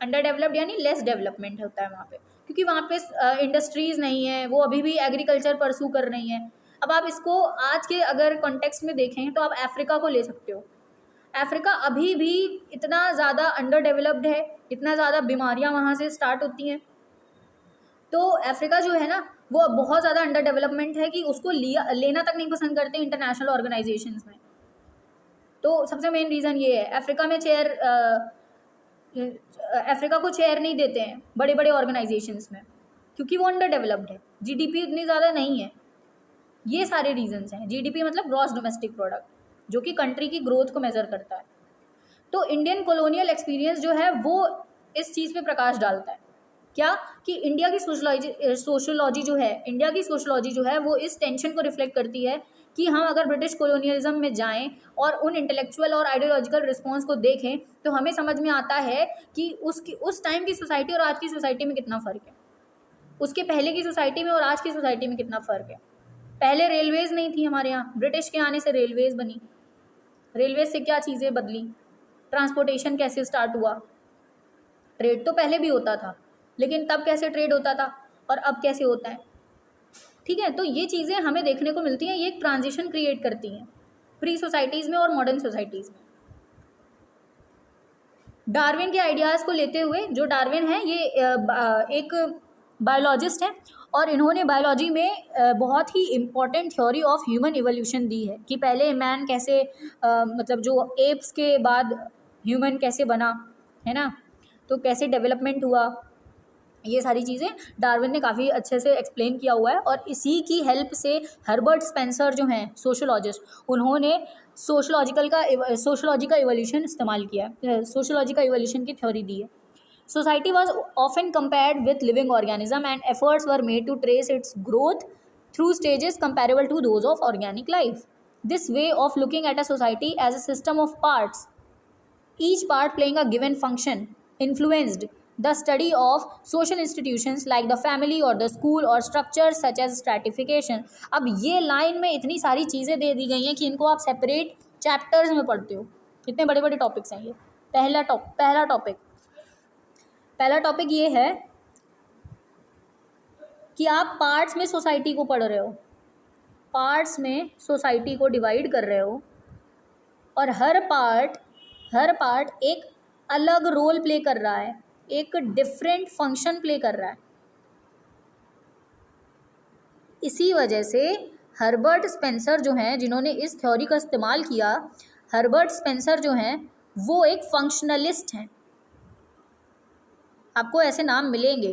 अंडर डेवलप्ड यानी लेस डेवलपमेंट होता है वहाँ पे, क्योंकि वहाँ पे इंडस्ट्रीज़ नहीं है, वो अभी भी एग्रीकल्चर परसू कर रही हैं। अब आप इसको आज के अगर कॉन्टेक्स्ट में देखें तो आप अफ्रीका को ले सकते हो। अफ्रीका अभी भी इतना ज़्यादा अंडर डेवलप्ड है, इतना ज़्यादा बीमारियाँ वहाँ से स्टार्ट होती हैं। तो अफ्रीका जो है ना, वो बहुत ज़्यादा अंडर डेवलपमेंट है कि उसको लेना तक नहीं पसंद करते इंटरनेशनल ऑर्गेनाइजेशंस में। तो सबसे मेन रीज़न ये है, अफ्रीका को चेयर नहीं देते हैं बड़े बड़े ऑर्गेनाइजेशंस में, क्योंकि वो अंडर डेवलप्ड है, जीडीपी उतनी ज़्यादा नहीं है। ये सारे रीजंस हैं। जीडीपी मतलब ग्रॉस डोमेस्टिक प्रोडक्ट, जो कि कंट्री की ग्रोथ को मेज़र करता है। तो इंडियन कॉलोनियल एक्सपीरियंस जो है वो इस चीज़ पे प्रकाश डालता है, क्या कि इंडिया की सोशोलॉजी जो है वो इस टेंशन को रिफ्लेक्ट करती है कि हम अगर ब्रिटिश कॉलोनियलिज्म में जाएं और उन इंटेलेक्चुअल और आइडियोलॉजिकल रिस्पॉन्स को देखें तो हमें समझ में आता है कि उस टाइम की सोसाइटी और आज की सोसाइटी में कितना फ़र्क है, उसके पहले की सोसाइटी में और आज की सोसाइटी में कितना फ़र्क है। पहले रेलवेज़ नहीं थी हमारे यहाँ, ब्रिटिश के आने से रेलवेज़ बनी। रेलवेज से क्या चीज़ें बदली, ट्रांसपोर्टेशन कैसे स्टार्ट हुआ, ट्रेड तो पहले भी होता था लेकिन तब कैसे ट्रेड होता था और अब कैसे होता है। ठीक है, तो ये चीज़ें हमें देखने को मिलती हैं, ये एक ट्रांजिशन क्रिएट करती हैं प्री सोसाइटीज़ में और मॉडर्न सोसाइटीज़ में। डार्विन के आइडियाज़ को लेते हुए, जो डार्विन है ये एक बायोलॉजिस्ट हैं और इन्होंने बायोलॉजी में बहुत ही important theory of human evolution दी है कि पहले मैन कैसे मतलब जो एप्स के बाद ह्यूमन कैसे बना, है ना, तो कैसे डेवलपमेंट हुआ, ये सारी चीज़ें डार्विन ने काफ़ी अच्छे से एक्सप्लेन किया हुआ है। और इसी की हेल्प से हर्बर्ट स्पेंसर जो हैं सोशोलॉजिस्ट, उन्होंने सोशोलॉजी का इवोल्यूशन इस्तेमाल किया, सोशोलॉजी का इवोल्यूशन की थ्योरी दी है। Society was often compared with living organism and efforts were made to trace its growth through stages comparable to those of organic life. This way of looking at a society as a system of parts, each part playing a given function, influenced the study of social institutions like the family or the school or structures such as stratification. अब ये line में इतनी सारी चीज़ें दे दी गई हैं कि इनको आप सेपरेट चैप्टर्स में पढ़ते हो, इतने बड़े बड़े टॉपिक्स हैं ये। पहला टॉपिक ये है कि आप पार्ट्स में सोसाइटी को पढ़ रहे हो, पार्ट्स में सोसाइटी को डिवाइड कर रहे हो और हर पार्ट एक अलग रोल प्ले कर रहा है, एक डिफरेंट फंक्शन प्ले कर रहा है। इसी वजह से हर्बर्ट स्पेंसर जो हैं, जिन्होंने इस थ्योरी का इस्तेमाल किया, हर्बर्ट स्पेंसर जो हैं वो एक फंक्शनलिस्ट हैं। आपको ऐसे नाम मिलेंगे,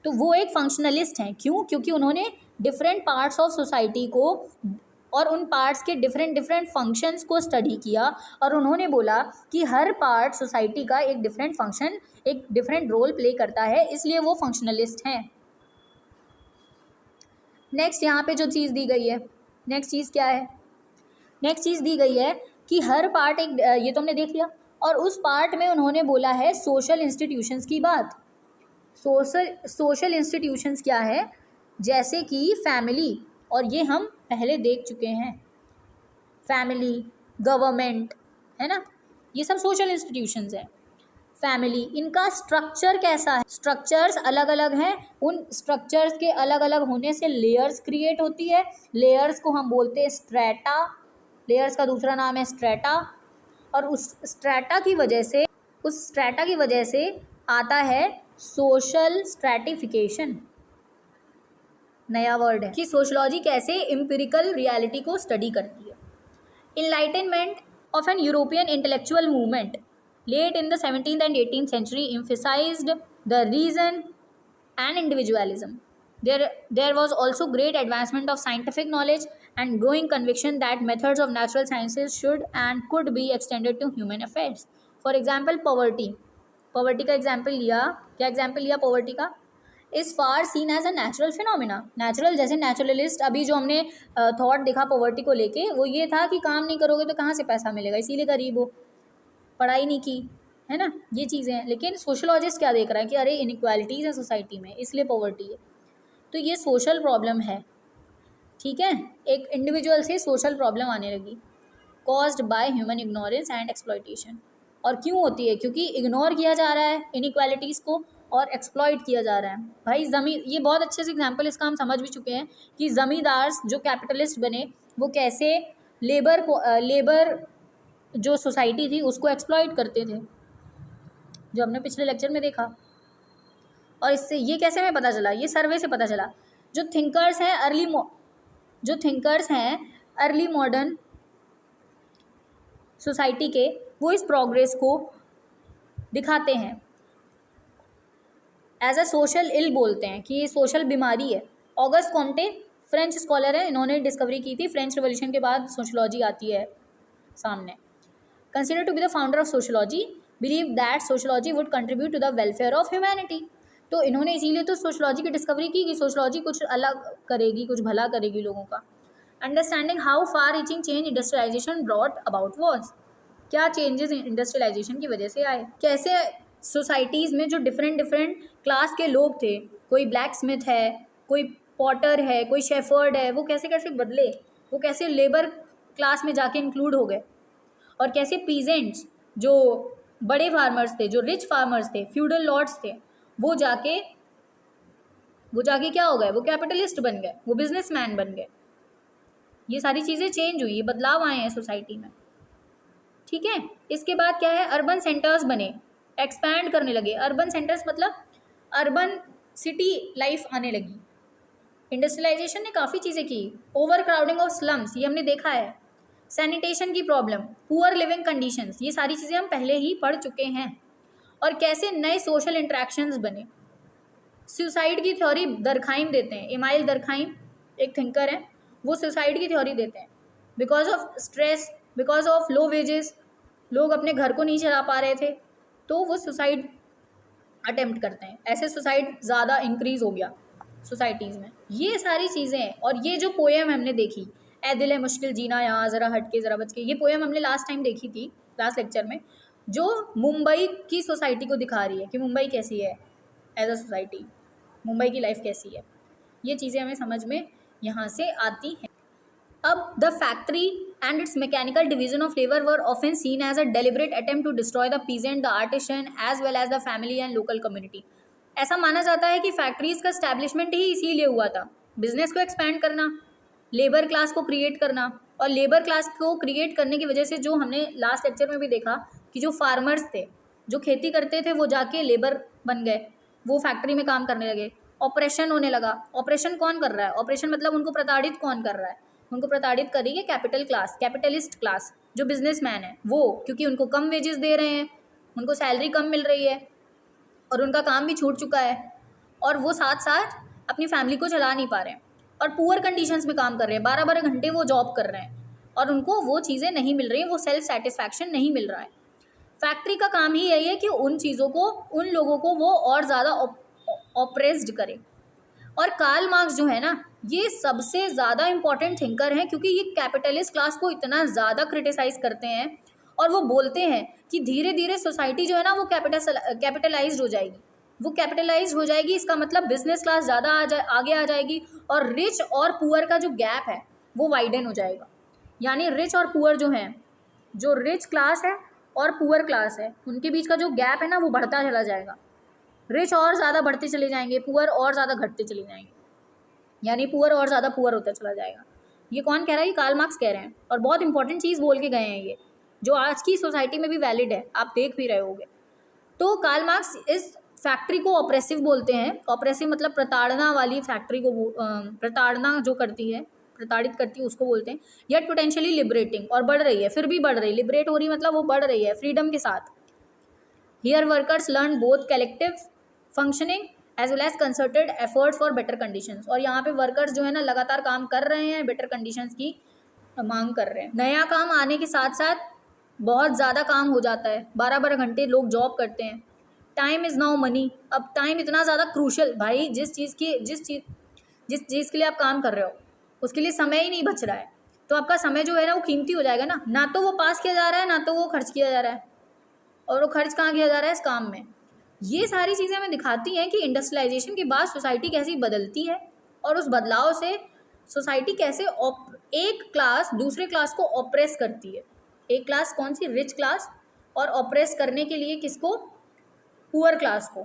तो वो एक फंक्शनलिस्ट हैं। क्यों? क्योंकि उन्होंने डिफरेंट पार्ट्स ऑफ सोसाइटी को और उन पार्ट्स के डिफरेंट फंक्शंस को स्टडी किया और उन्होंने बोला कि हर पार्ट सोसाइटी का एक डिफरेंट फंक्शन, एक डिफरेंट रोल प्ले करता है, इसलिए वो फंक्शनलिस्ट हैं। नेक्स्ट यहाँ पे जो चीज़ दी गई है, नेक्स्ट चीज़ क्या है? नेक्स्ट चीज़ दी गई है कि हर पार्ट एक, ये तो हमने देख लिया, और उस पार्ट में उन्होंने बोला है सोशल इंस्टीट्यूशंस की बात। सोशल इंस्टीट्यूशंस क्या है? जैसे कि फैमिली, और ये हम पहले देख चुके हैं, फैमिली, गवर्नमेंट, है ना, ये सब सोशल इंस्टीट्यूशंस हैं। फैमिली, इनका स्ट्रक्चर कैसा है? स्ट्रक्चर्स अलग अलग हैं, उन स्ट्रक्चर्स के अलग अलग होने से लेयर्स क्रिएट होती है। लेयर्स को हम बोलते हैं स्ट्रेटा, लेयर्स का दूसरा नाम है स्ट्रेटा। और उस स्ट्रेटा की वजह से आता है सोशल स्ट्रैटिफिकेशन, नया वर्ड है कि सोशलॉजी कैसे एम्पिरिकल रियलिटी को स्टडी करती है। Enlightenment of an European intellectual movement late in the 17th and 18th century emphasized the reason and individualism. There was also great advancement of scientific knowledge and growing conviction that methods of natural sciences should and could be extended to human affairs. For example, poverty का example लिया, क्या example लिया poverty का? Is far seen as a natural phenomena. Natural जैसे naturalist अभी जो हमने thought देखा पॉवर्टी को लेके, वो ये था कि काम नहीं करोगे तो कहाँ से पैसा मिलेगा, इसीलिए गरीब हो, पढ़ाई नहीं की, है ना, ये चीज़ें हैं। लेकिन सोशलॉजिस्ट क्या देख रहा है कि अरे इनइक्वालिटीज़ है सोसाइटी में, इसलिए पॉवर्टी है। तो ये सोशल प्रॉब्लम है, ठीक है, एक इंडिविजुअल से सोशल प्रॉब्लम आने लगी, caused by human ignorance and exploitation. और क्यों होती है? क्योंकि इग्नोर किया जा रहा है इनइक्वालिटीज़ को और एक्सप्लॉइट किया जा रहा है। भाई ज़मीन, ये बहुत अच्छे से एग्जांपल इसका हम समझ भी चुके हैं कि ज़मींदार जो कैपिटलिस्ट बने वो कैसे लेबर जो सोसाइटी थी उसको एक्सप्लॉइट करते थे, जो हमने पिछले लेक्चर में देखा। और इससे ये कैसे हमें पता चला? ये सर्वे से पता चला। जो थिंकर्स हैं अर्ली मॉडर्न सोसाइटी के, वो इस प्रोग्रेस को दिखाते हैं एज अ सोशल इल, बोलते हैं कि ये सोशल बीमारी है। ऑगस्ट कॉम्टे फ्रेंच स्कॉलर है, इन्होंने डिस्कवरी की थी, फ्रेंच रिवॉल्यूशन के बाद सोशलॉजी आती है सामने। Consider to be the founder of sociology, believe that sociology would contribute to the welfare of humanity. तो इन्होंने इसीलिए तो सोशलॉजी की डिस्कवरी की कि सोशलॉजी कुछ अलग करेगी, कुछ भला करेगी लोगों का। Understanding how far reaching change industrialisation brought about was, क्या चेंजेस इंडस्ट्रियलाइजेशन की वजह से आए, कैसे सोसाइटीज़ में जो डिफरेंट क्लास के लोग थे, कोई ब्लैक स्मिथ है, कोई पॉटर है, कोई शेफर्ड है, वो कैसे कैसे बदले, वो कैसे लेबर क्लास में जाके इंक्लूड हो गए, और कैसे पीजेंट्स जो बड़े फार्मर्स थे, जो रिच फार्मर्स थे, फ्यूडल लॉर्ड्स थे, वो जाके क्या हो गए, वो कैपिटलिस्ट बन गए, वो बिजनेसमैन बन गए। ये सारी चीज़ें चेंज हुई, ये बदलाव आए हैं सोसाइटी में, ठीक है। इसके बाद क्या है, अर्बन सेंटर्स बने, एक्सपैंड करने लगे। अर्बन सेंटर्स मतलब अर्बन सिटी लाइफ आने लगी। इंडस्ट्रियलाइजेशन ने काफ़ी चीज़ें की, ओवर क्राउडिंग ऑफ स्लम्स, ये हमने देखा है, सैनिटेशन की प्रॉब्लम, पुअर लिविंग कंडीशंस, ये सारी चीज़ें हम पहले ही पढ़ चुके हैं। और कैसे नए सोशल इंट्रैक्शंस बने। सुसाइड की थ्योरी दरखाइम देते हैं, इमाइल दरखाइम एक थिंकर है, वो सुसाइड की थ्योरी देते हैं। Because of stress, because of low wages, लोग अपने घर को नहीं चला पा रहे थे, तो वो सुसाइड अटेम्प्ट करते हैं। ऐसे सुसाइड ज़्यादा इंक्रीज़ हो गया सोसाइटीज़ में। ये सारी चीज़ें हैं। और ये जो पोएम हमने देखी, ए दिल है मुश्किल जीना यहाँ, ज़रा हट के ज़रा बच के, ये पोएम हमने लास्ट टाइम देखी थी लास्ट लेक्चर में, जो मुंबई की सोसाइटी को दिखा रही है कि मुंबई कैसी है एज अ सोसाइटी, मुंबई की लाइफ कैसी है। ये चीज़ें हमें समझ में यहाँ से आती हैं। अब the factory and its mechanical division of labor were often seen as a deliberate attempt to destroy the peasant, the artisan, as well as the family and local community. ऐसा माना जाता है कि फैक्ट्रीज का स्टैब्लिशमेंट ही इसीलिए हुआ था, business को एक्सपैंड करना, लेबर क्लास को क्रिएट करना। और लेबर क्लास को क्रिएट करने की वजह से जो हमने लास्ट लेक्चर में भी देखा कि जो फार्मर्स थे, जो खेती करते थे, वो जाके लेबर बन गए, वो फैक्ट्री में काम करने लगे, ऑपरेशन होने लगा। ऑपरेशन कौन कर रहा है? ऑपरेशन मतलब उनको प्रताड़ित कौन कर रहा है? उनको प्रताड़ित करेगी कैपिटल क्लास, कैपिटलिस्ट क्लास, जो बिजनेसमैन है वो, क्योंकि उनको कम वेजेस दे रहे हैं, उनको सैलरी कम मिल रही है और उनका काम भी छूट चुका है, और वो साथ साथ अपनी फैमिली को चला नहीं पा रहे हैं और पुअर कंडीशंस में काम कर रहे हैं, 12-12 घंटे वो जॉब कर रहे हैं और उनको वो चीज़ें नहीं मिल रही हैं, वो सेल्फ सेटिस्फैक्शन नहीं मिल रहा है। फैक्ट्री का काम ही यही है कि उन चीज़ों को, उन लोगों को वो और ज़्यादा ऑप्रेस्ड करे। और कार्ल मार्क्स जो है ना, ये सबसे ज़्यादा इम्पॉर्टेंट थिंकर हैं, क्योंकि ये कैपिटलिस्ट क्लास को इतना ज़्यादा क्रिटिसाइज़ करते हैं और वो बोलते हैं कि धीरे धीरे सोसाइटी जो है ना वो कैपिटलाइज्ड हो जाएगी, वो कैपिटलाइज्ड हो जाएगी। इसका मतलब बिजनेस क्लास ज़्यादा आगे आ जाएगी और रिच और पुअर का जो गैप है वो वाइडन हो जाएगा। यानी रिच और पुअर जो हैं, जो रिच क्लास है और पुअर क्लास है, उनके बीच का जो गैप है ना वो बढ़ता चला जाएगा। रिच और ज़्यादा बढ़ते चले जाएंगे, पुअर और ज़्यादा घटते चले जाएंगे, यानी पुअर और ज़्यादा पुअर होता चला जाएगा। ये कौन कह रहा है? ये कार्ल मार्क्स कह रहे हैं और बहुत इंपॉर्टेंट चीज़ बोल के गए हैं ये, जो आज की सोसाइटी में भी वैलिड है, आप देख भी रहे होगे। तो कार्ल मार्क्स इस फैक्ट्री को ऑपरेसिव बोलते हैं। ऑपरेसिव मतलब प्रताड़ना वाली फैक्ट्री को, प्रताड़ना जो करती है, प्रताड़ित करती है, उसको बोलते हैं। येट पोटेंशियली लिबरेटिंग, और बढ़ रही है, फिर भी बढ़ रही, लिबरेट हो रही मतलब वो बढ़ रही है फ्रीडम के साथ। Here workers learn both collective functioning as well as concerted efforts for better conditions. और यहाँ पे वर्कर्स जो है ना लगातार काम कर रहे हैं, बेटर कंडीशंस की मांग कर रहे हैं। नया काम आने के साथ साथ बहुत ज़्यादा काम हो जाता है, 12-12 घंटे लोग जॉब करते हैं, टाइम इज़ नाउ मनी। अब टाइम इतना ज़्यादा क्रूशल, भाई जिस चीज़ के लिए आप काम कर रहे हो उसके लिए समय ही नहीं बच रहा है, तो आपका समय जो है ना वो कीमती हो जाएगा ना तो वो पास किया जा रहा है, ना तो वो खर्च किया जा रहा है, और वो खर्च कहाँ किया जा रहा है, इस काम में। ये सारी चीज़ें हमें दिखाती हैं कि इंडस्ट्रियलाइजेशन के बाद सोसाइटी कैसी बदलती है, और उस बदलाव से सोसाइटी कैसे एक क्लास दूसरे क्लास को ऑप्रेस करती है। एक क्लास कौन सी, रिच क्लास, और ऑप्रेस करने के लिए किसको, पुअर क्लास को।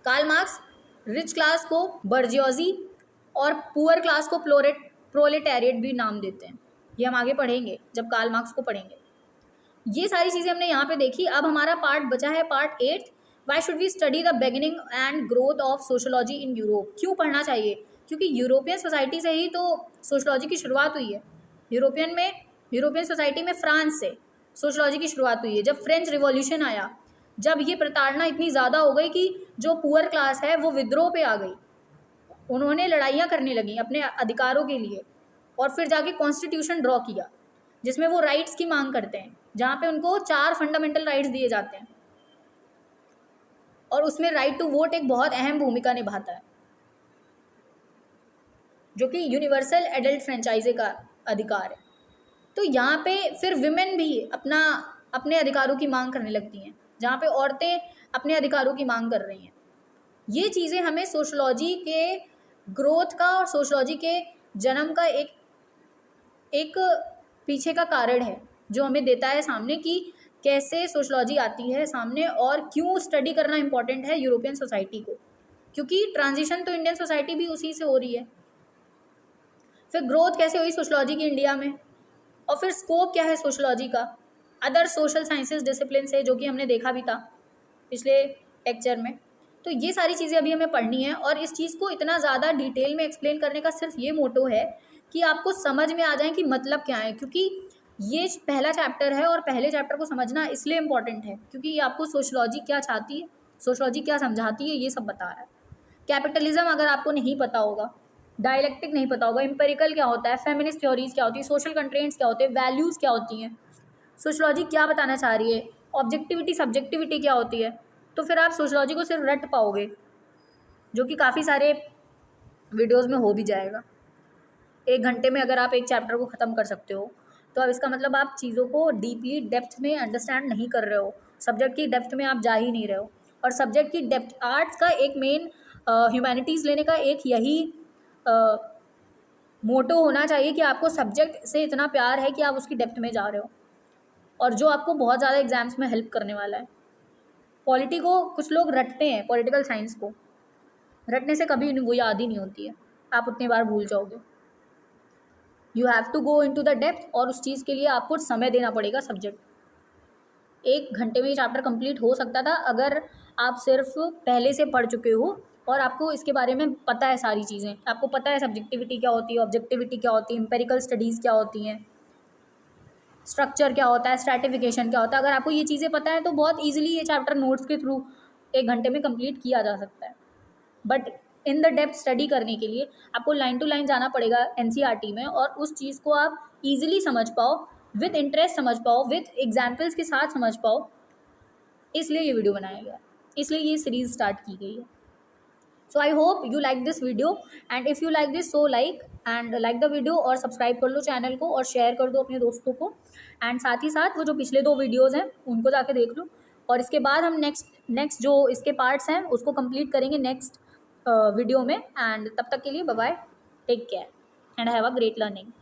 कार्ल मार्क्स रिच क्लास को बर्जियोजी और पुअर क्लास को प्रोलेटारिएट भी नाम देते हैं। ये हम आगे पढ़ेंगे जब कार्ल मार्क्स को पढ़ेंगे। ये सारी चीज़ें हमने यहाँ पे देखी। अब हमारा पार्ट बचा है part 8, why should we study the beginning and growth of sociology in Europe. क्यों पढ़ना चाहिए, क्योंकि यूरोपियन सोसाइटी से ही तो सोशोलॉजी की शुरुआत हुई है। यूरोपियन सोसाइटी में फ्रांस से सोशोलॉजी की शुरुआत हुई है। जब फ्रेंच रिवॉल्यूशन आया, जब ये प्रताड़ना इतनी ज़्यादा हो गई कि जो पुअर क्लास है वो विद्रोह पे आ गई, उन्होंने लड़ाइयाँ करने लगी अपने अधिकारों के लिए, और फिर जाके कॉन्स्टिट्यूशन ड्रॉ किया जिसमें वो राइट्स की मांग करते हैं, जहाँ पे उनको 4 फंडामेंटल राइट्स दिए जाते हैं, और उसमें राइट टू वोट एक बहुत अहम भूमिका निभाता है, जो कि यूनिवर्सल एडल्ट फ्रेंचाइजे का अधिकार है। तो यहाँ पे फिर विमेन भी अपने अधिकारों की मांग करने लगती हैं, जहाँ पे औरतें अपने अधिकारों की मांग कर रही हैं। ये चीज़ें हमें सोशोलॉजी के ग्रोथ का और सोशोलॉजी के जन्म का एक पीछे का कारण है, जो हमें देता है सामने कि कैसे सोशोलॉजी आती है सामने, और क्यों स्टडी करना इम्पोर्टेंट है यूरोपियन सोसाइटी को, क्योंकि ट्रांजिशन तो इंडियन सोसाइटी भी उसी से हो रही है। फिर ग्रोथ कैसे हुई सोशोलॉजी की इंडिया में, और फिर स्कोप क्या है सोशोलॉजी का अदर सोशल साइंसेज डिसिप्लिन से, जो कि हमने देखा भी था पिछले लेक्चर में। तो ये सारी चीज़ें अभी हमें पढ़नी है, और इस चीज़ को इतना ज़्यादा डिटेल में एक्सप्लेन करने का सिर्फ ये मोटो है कि आपको समझ में आ जाए कि मतलब क्या है, क्योंकि ये पहला चैप्टर है, और पहले चैप्टर को समझना इसलिए इम्पॉर्टेंट है क्योंकि ये आपको सोशोलॉजी क्या चाहती है, सोशोलॉजी क्या समझाती है, ये सब बता रहा है। कैपिटलिज्म अगर आपको नहीं पता होगा, डायलेक्टिक नहीं पता होगा, एम्पेरिकल क्या होता है, फेमिनिस्ट थ्योरीज क्या होती है, सोशल कंट्रेंट्स क्या होते हैं, वैल्यूज़ क्या होती हैं, सोशोलॉजी क्या बताना चाह रही है, ऑब्जेक्टिविटी सब्जेक्टिविटी क्या होती है, तो फिर आप सोशोलॉजी को सिर्फ रट पाओगे, जो कि काफ़ी सारे वीडियोस में हो भी जाएगा। 1 घंटे में अगर आप एक चैप्टर को ख़त्म कर सकते हो, तो अब इसका मतलब आप चीज़ों को डीपली डेप्थ में अंडरस्टैंड नहीं कर रहे हो, सब्जेक्ट की डेप्थ में आप जा ही नहीं रहे हो। और सब्जेक्ट की डेप्थ, आर्ट्स का एक मेन, ह्यूमैनिटीज़ लेने का एक यही मोटो होना चाहिए कि आपको सब्जेक्ट से इतना प्यार है कि आप उसकी डेप्थ में जा रहे हो, और जो आपको बहुत ज़्यादा एग्जाम्स में हेल्प करने वाला है। पॉलिटी को कुछ लोग रटते हैं, पॉलिटिकल साइंस को रटने से कभी वो याद ही नहीं होती है, आप उतनी बार भूल जाओगे। You have to go into the depth, और उस चीज़ के लिए आपको समय देना पड़ेगा। सब्जेक्ट 1 घंटे में ये चैप्टर कंप्लीट हो सकता था अगर आप सिर्फ पहले से पढ़ चुके हो, और आपको इसके बारे में पता है सारी चीज़ें, आपको पता है सब्जेक्टिविटी क्या होती है, ऑब्जेक्टिविटी क्या होती है, एम्पेरिकल स्टडीज़ क्या होती हैं, स्ट्रक्चर क्या होता है, स्ट्रैटिफिकेशन क्या होता है। अगर आपको ये चीज़ें पता है तो बहुत ईजिली ये चैप्टर नोट्स के थ्रू 1 घंटे में कंप्लीट किया जा सकता है। But in the depth study करने के लिए आपको लाइन टू लाइन जाना पड़ेगा एनसीईआरटी में, और उस चीज़ को आप ईजिली समझ पाओ, विद इंटरेस्ट समझ पाओ, विद एग्जाम्पल्स के साथ समझ पाओ, इसलिए ये वीडियो बनाया गया, इसलिए ये सीरीज़ स्टार्ट की गई है। So I hope you like this video, and if you like this, so like the video, और सब्सक्राइब कर लो चैनल को, और शेयर कर दो अपने दोस्तों को, एंड साथ ही साथ वो जो पिछले 2 वीडियोज़ हैं उनको जाके देख लो। और इसके बाद हम नेक्स्ट जो इसके पार्ट्स हैं उसको कंप्लीट करेंगे नेक्स्ट वीडियो में। एंड तब तक के लिए bye bye, take care and have a great learning.